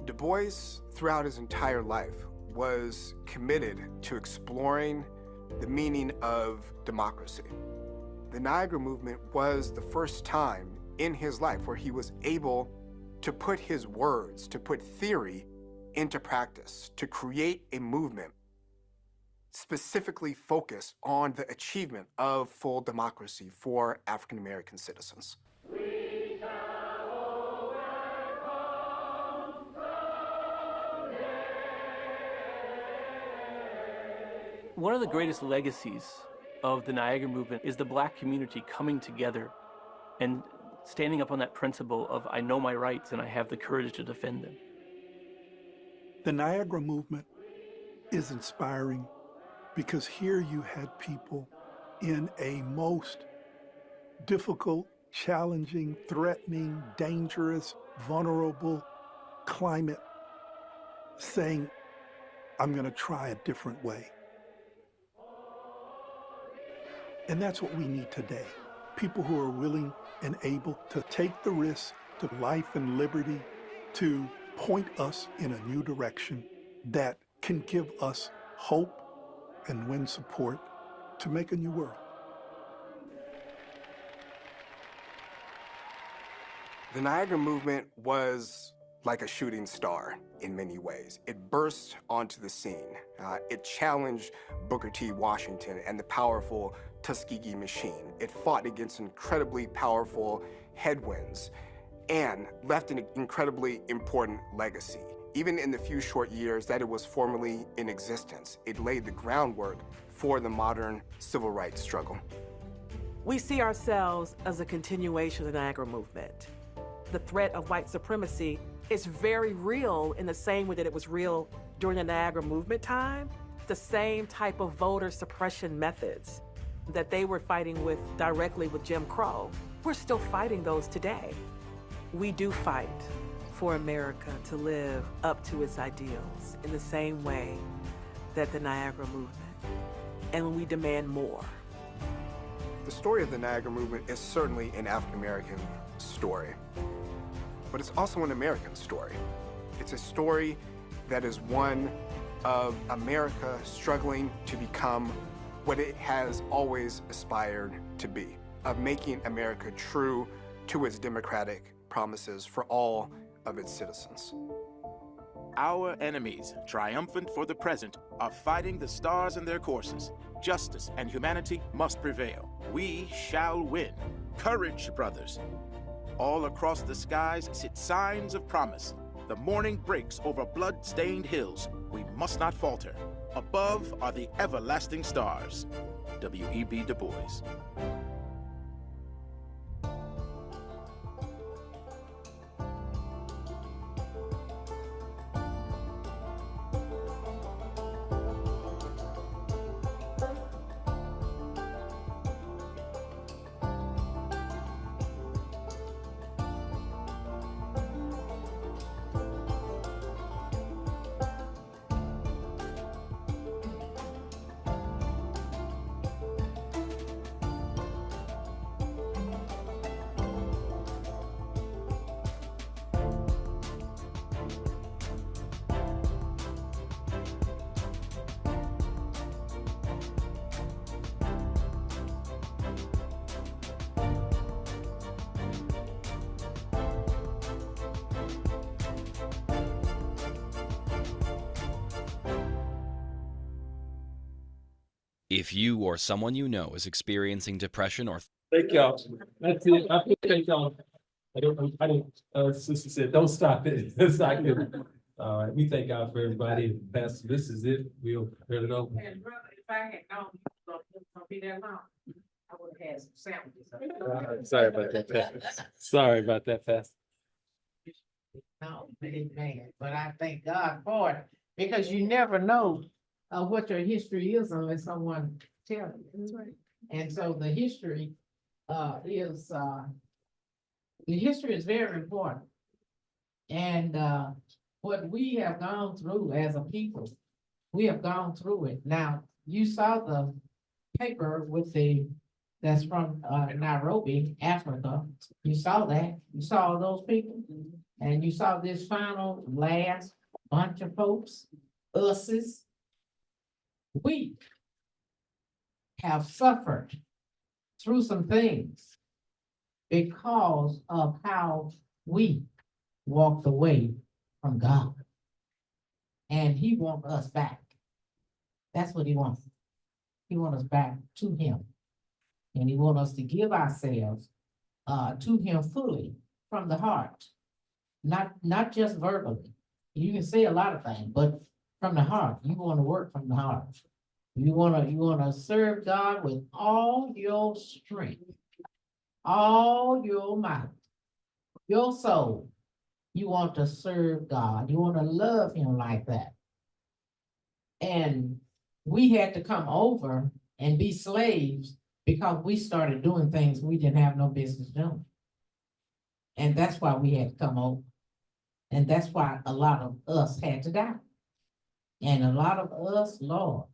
Du Bois, throughout his entire life, was committed to exploring the meaning of democracy. The Niagara movement was the first time in his life where he was able to put his words, to put theory into practice, to create a movement specifically focused on the achievement of full democracy for African American citizens. One of the greatest legacies of the Niagara movement is the Black community coming together and standing up on that principle of I know my rights and I have the courage to defend them. The Niagara movement is inspiring because here you had people in a most difficult, challenging, threatening, dangerous, vulnerable climate saying, I'm going to try a different way. And that's what we need today. People who are willing and able to take the risk to life and liberty, to point us in a new direction that can give us hope and win support to make a new world. The Niagara movement was like a shooting star in many ways. It burst onto the scene. It challenged Booker T. Washington and the powerful Tuskegee machine. It fought against incredibly powerful headwinds and left an incredibly important legacy. Even in the few short years that it was formally in existence, it laid the groundwork for the modern civil rights struggle. We see ourselves as a continuation of the Niagara movement. The threat of white supremacy is very real in the same way that it was real during the Niagara movement time. The same type of voter suppression methods that they were fighting with directly with Jim Crow, we're still fighting those today. We do fight for America to live up to its ideals in the same way that the Niagara movement, and we demand more. The story of the Niagara movement is certainly an African American story, but it's also an American story. It's a story that is one of America struggling to become what it has always aspired to be, of making America true to its democratic promises for all of its citizens. Our enemies, triumphant for the present, are fighting the stars in their courses. Justice and humanity must prevail. We shall win. Courage, brothers. All across the skies sit signs of promise. The morning breaks over blood-stained hills. We must not falter. Above are the everlasting stars. W.E.B. Du Bois. If you or someone you know is experiencing depression or Thank y'all. That's it. I appreciate y'all. I don't, sister said, don't stop it. It's not good. All right, we thank God for everybody. Pastor, this is it. We'll turn it over. And brother, if I had known you was gonna be that long, I would have had some sandwiches. Sorry about that, Pastor. Sorry about that, Pastor. No, amen. But I thank God for it, because you never know what your history is unless someone tells you. That's right. And so the history is very important. And what we have gone through as a people, we have gone through it. Now, you saw the paper that's from Nairobi, Africa. You saw that. You saw those people. And you saw this final last bunch of folks, us's. We have suffered through some things because of how we walked away from God. And he wants us back. That's what he wants. He wants us back to him. And he wants us to give ourselves to him fully from the heart. Not just verbally. You can say a lot of things, but from the heart. You want to work from the heart. You want to serve God with all your strength, all your might, your soul. You want to serve God. You want to love him like that. And we had to come over and be slaves because we started doing things we didn't have no business doing. And that's why we had to come over. And that's why a lot of us had to die. And a lot of us, Lord,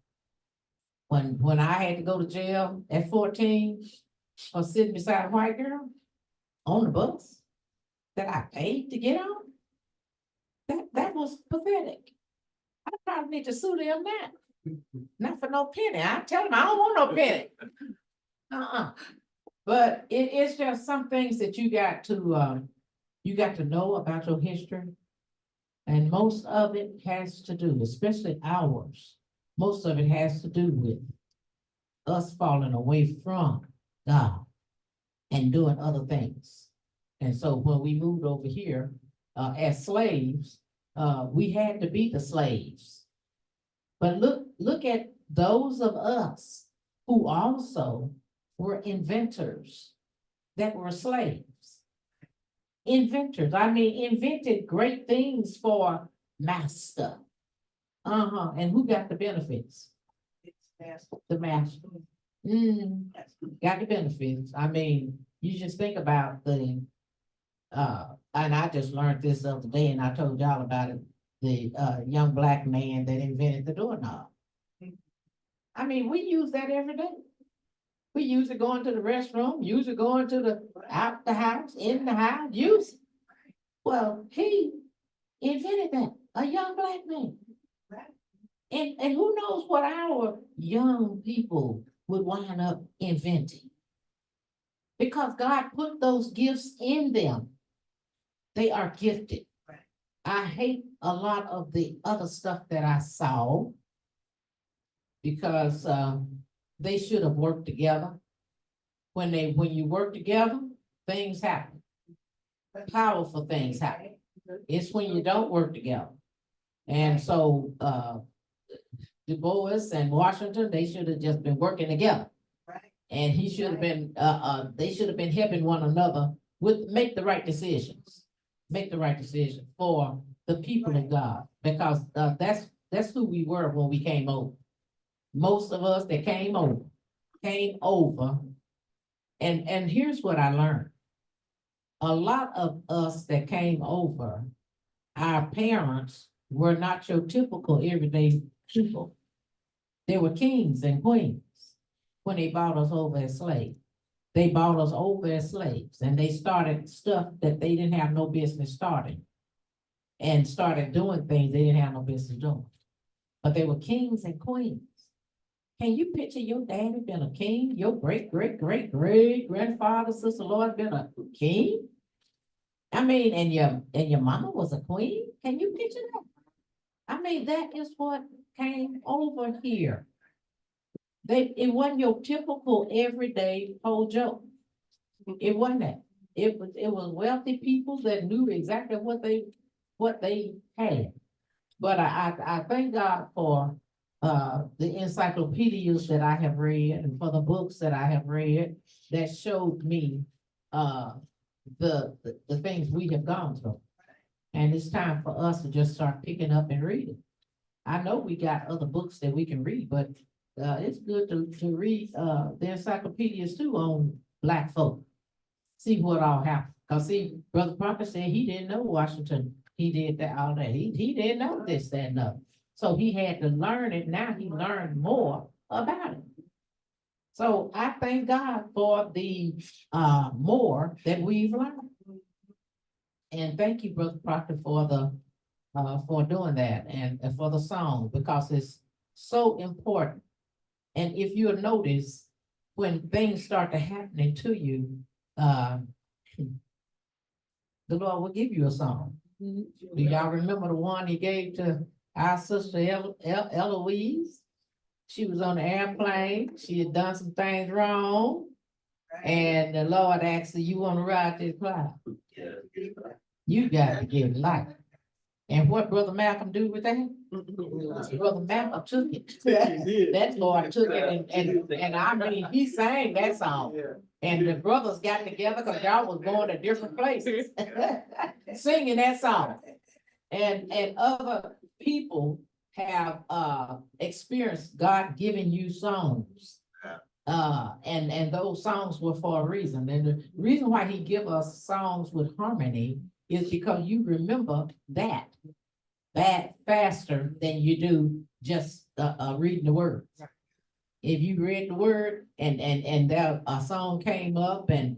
when I had to go to jail at 14 for sitting beside a white girl on the bus that I paid to get on, that was pathetic. I probably need to sue them now. Not for no penny. I tell them I don't want no penny. But it's just some things that you got to know about your history. And most of it has to do, especially ours, most of it has to do with us falling away from God and doing other things. And so when we moved over here as slaves, we had to be the slaves. But look at those of us who also were inventors that were slaves. Inventors, invented great things for master. And who got the benefits? The master. Got the benefits. You just think about and I just learned this the other day and I told y'all about it, the young black man that invented the doorknob. We use that every day. We use it going to the restroom, use it going to out the house, in the house, use it. Well, he invented that, a young black man. And who knows what our young people would wind up inventing. Because God put those gifts in them. They are gifted. I hate a lot of the other stuff that I saw because they should have worked together. When you work together, things happen. Powerful things happen. It's when you don't work together. And so Du Bois and Washington, they should have just been working together. And he should have been, they should have been helping one another make the right decisions. Make the right decision for the people of God. Because that's who we were when we came over. Most of us that came over. And here's what I learned. A lot of us that came over, our parents were not your typical everyday people. They were kings and queens when they bought us over as slaves. They bought us over as slaves and they started stuff that they didn't have no business starting and started doing things they didn't have no business doing. But they were kings and queens. Can you picture your daddy been a king? Your great-great-great-great-grandfather, Sister Lloyd, been a king? And your mama was a queen? Can you picture that? That is what came over here. It wasn't your typical everyday whole joke. It wasn't that. It was wealthy people that knew exactly what they had. But I thank God for the encyclopedias that I have read and for the books that I have read that showed me the things we have gone through. And it's time for us to just start picking up and reading. I know we got other books that we can read, but it's good to read the encyclopedias too on Black folk. See what all happened. Cause see, Brother Parker said he didn't know Washington. He did that all that. He didn't know this, that, and that. So he had to learn it. Now he learned more about it. So I thank God for the more that we've learned. And thank you, Brother Proctor, for the for doing that and for the song, because it's so important. And if you'll notice, when things start to happening to you, the Lord will give you a song. Do y'all remember the one he gave to our sister Eloise? She was on the airplane. She had done some things wrong. And the Lord asked her, you want to ride this cloud? You got to give life. And what Brother Malcolm do with that? Brother Malcolm took it. That Lord took it and I mean, he sang that song. And the brothers got together because y'all was going to different places. Singing that song. And other people have experienced God giving you songs. And those songs were for a reason. And the reason why he give us songs with harmony is because you remember that faster than you do just reading the words. If you read the word and there a song came up and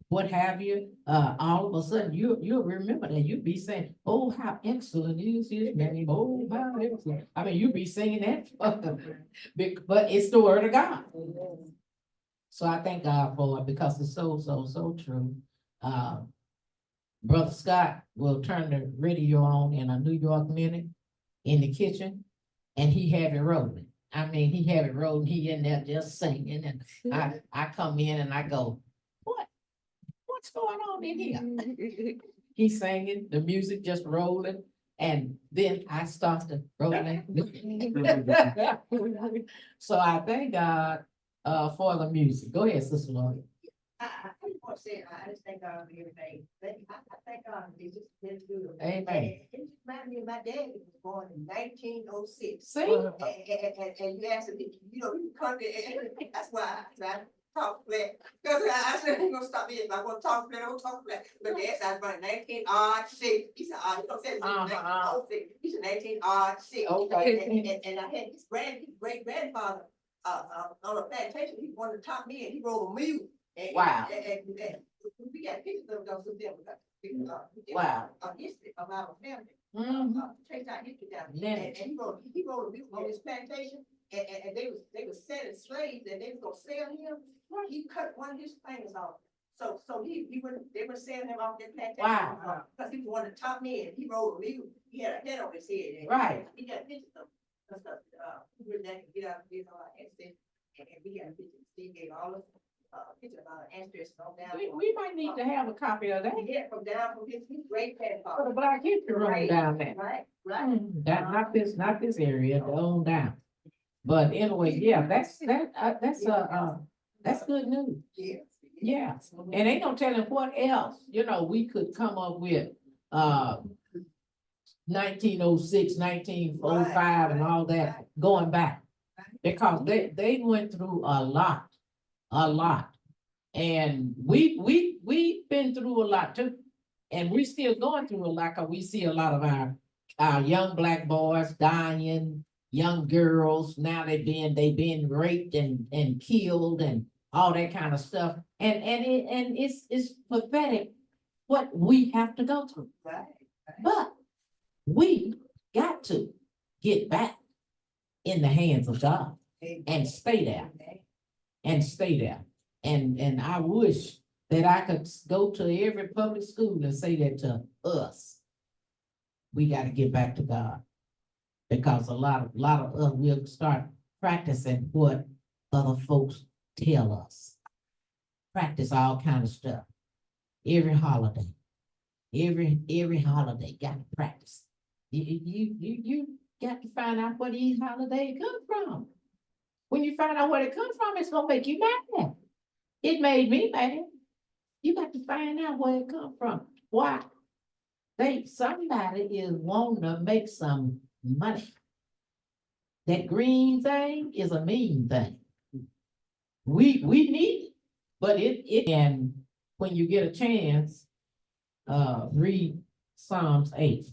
what have you, all of a sudden you'll remember that. You'll be saying, oh, how excellent is his name. Oh, how excellent. I mean, you'll be singing that, but it's the word of God. So I thank God for it because it's so true. Brother Scott will turn the radio on in a New York minute in the kitchen, and he have it rolling. I mean, he have it rolling. He in there just singing, and I come in and I go, what's going on in here? He's singing, the music just rolling, and then I start to rolling. So I thank God for the music. Go ahead, Sister Lloyd. I just thank God for everything. I thank God for this. It's good. Amen. It just reminds me of my dad. He was born in 1906. See? And you asked him, you know, he come there. That's why I talk flat. Because I said, I'm going to stop me. If I want to talk flat, I'm going to talk flat. But Dad said, I was born in 1906. He said, you don't say it. 1906. He said 1906. Okay. And I had his great grandfather on a plantation. He wanted to top me, and he rode a mule. Wow. And we got pictures of those of them. Wow. History of our family. Trace our history down. Yeah. And he wrote a book on his plantation, and they was selling slaves, and they was gonna sell him. He cut one of his fingers off. So they were selling him off their plantation. Wow. Because he was one of the top men. He rode a mule. He had a head on his head. Right. He got pictures of stuff. Get out our ancestors, and we got pictures. He gave all of picture about ancestors from down. We might need to have a copy of that. Yeah, from his great grandfather. For the Black History Room down there. Right. That not this area, on down. But anyway, yeah, that's good news. Yeah, and ain't no telling what else, we could come up with, 1906, 1905 and all that going back. Because they went through a lot. And we've been through a lot too. And we still going through a lot because we see a lot of our young Black boys dying, young girls, now they being raped and killed and all that kind of stuff. And it's pathetic what we have to go through. But we got to get back in the hands of God and stay there. And I wish that I could go to every public school and say that to us. We got to get back to God, because a lot of us will start practicing what other folks tell us. Practice all kind of stuff. Every holiday got to practice. You got to find out where these holidays come from. When you find out where it comes from, it's gonna make you mad. It made me mad. You got to find out where it come from. Why? Somebody is wanting to make some money. That green thing is a mean thing. We need it, but and when you get a chance, read Psalms 8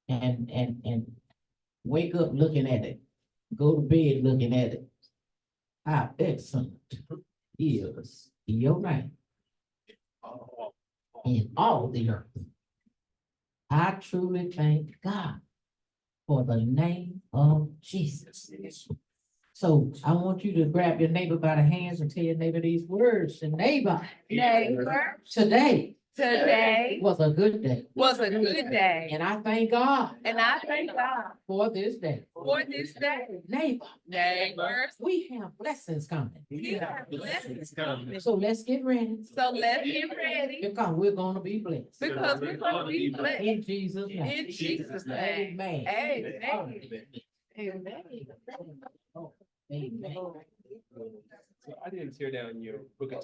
and wake up looking at it. Go to bed looking at it. How excellent is your name in all the earth. I truly thank God for the name of Jesus. So I want you to grab your neighbor by the hands and tell your neighbor these words. The neighbor, today was a good day. And I thank God for this day. Neighbor, we have blessings coming. So let's get ready. Because we're gonna be blessed. In Jesus' name. Amen. So I didn't tear down your book of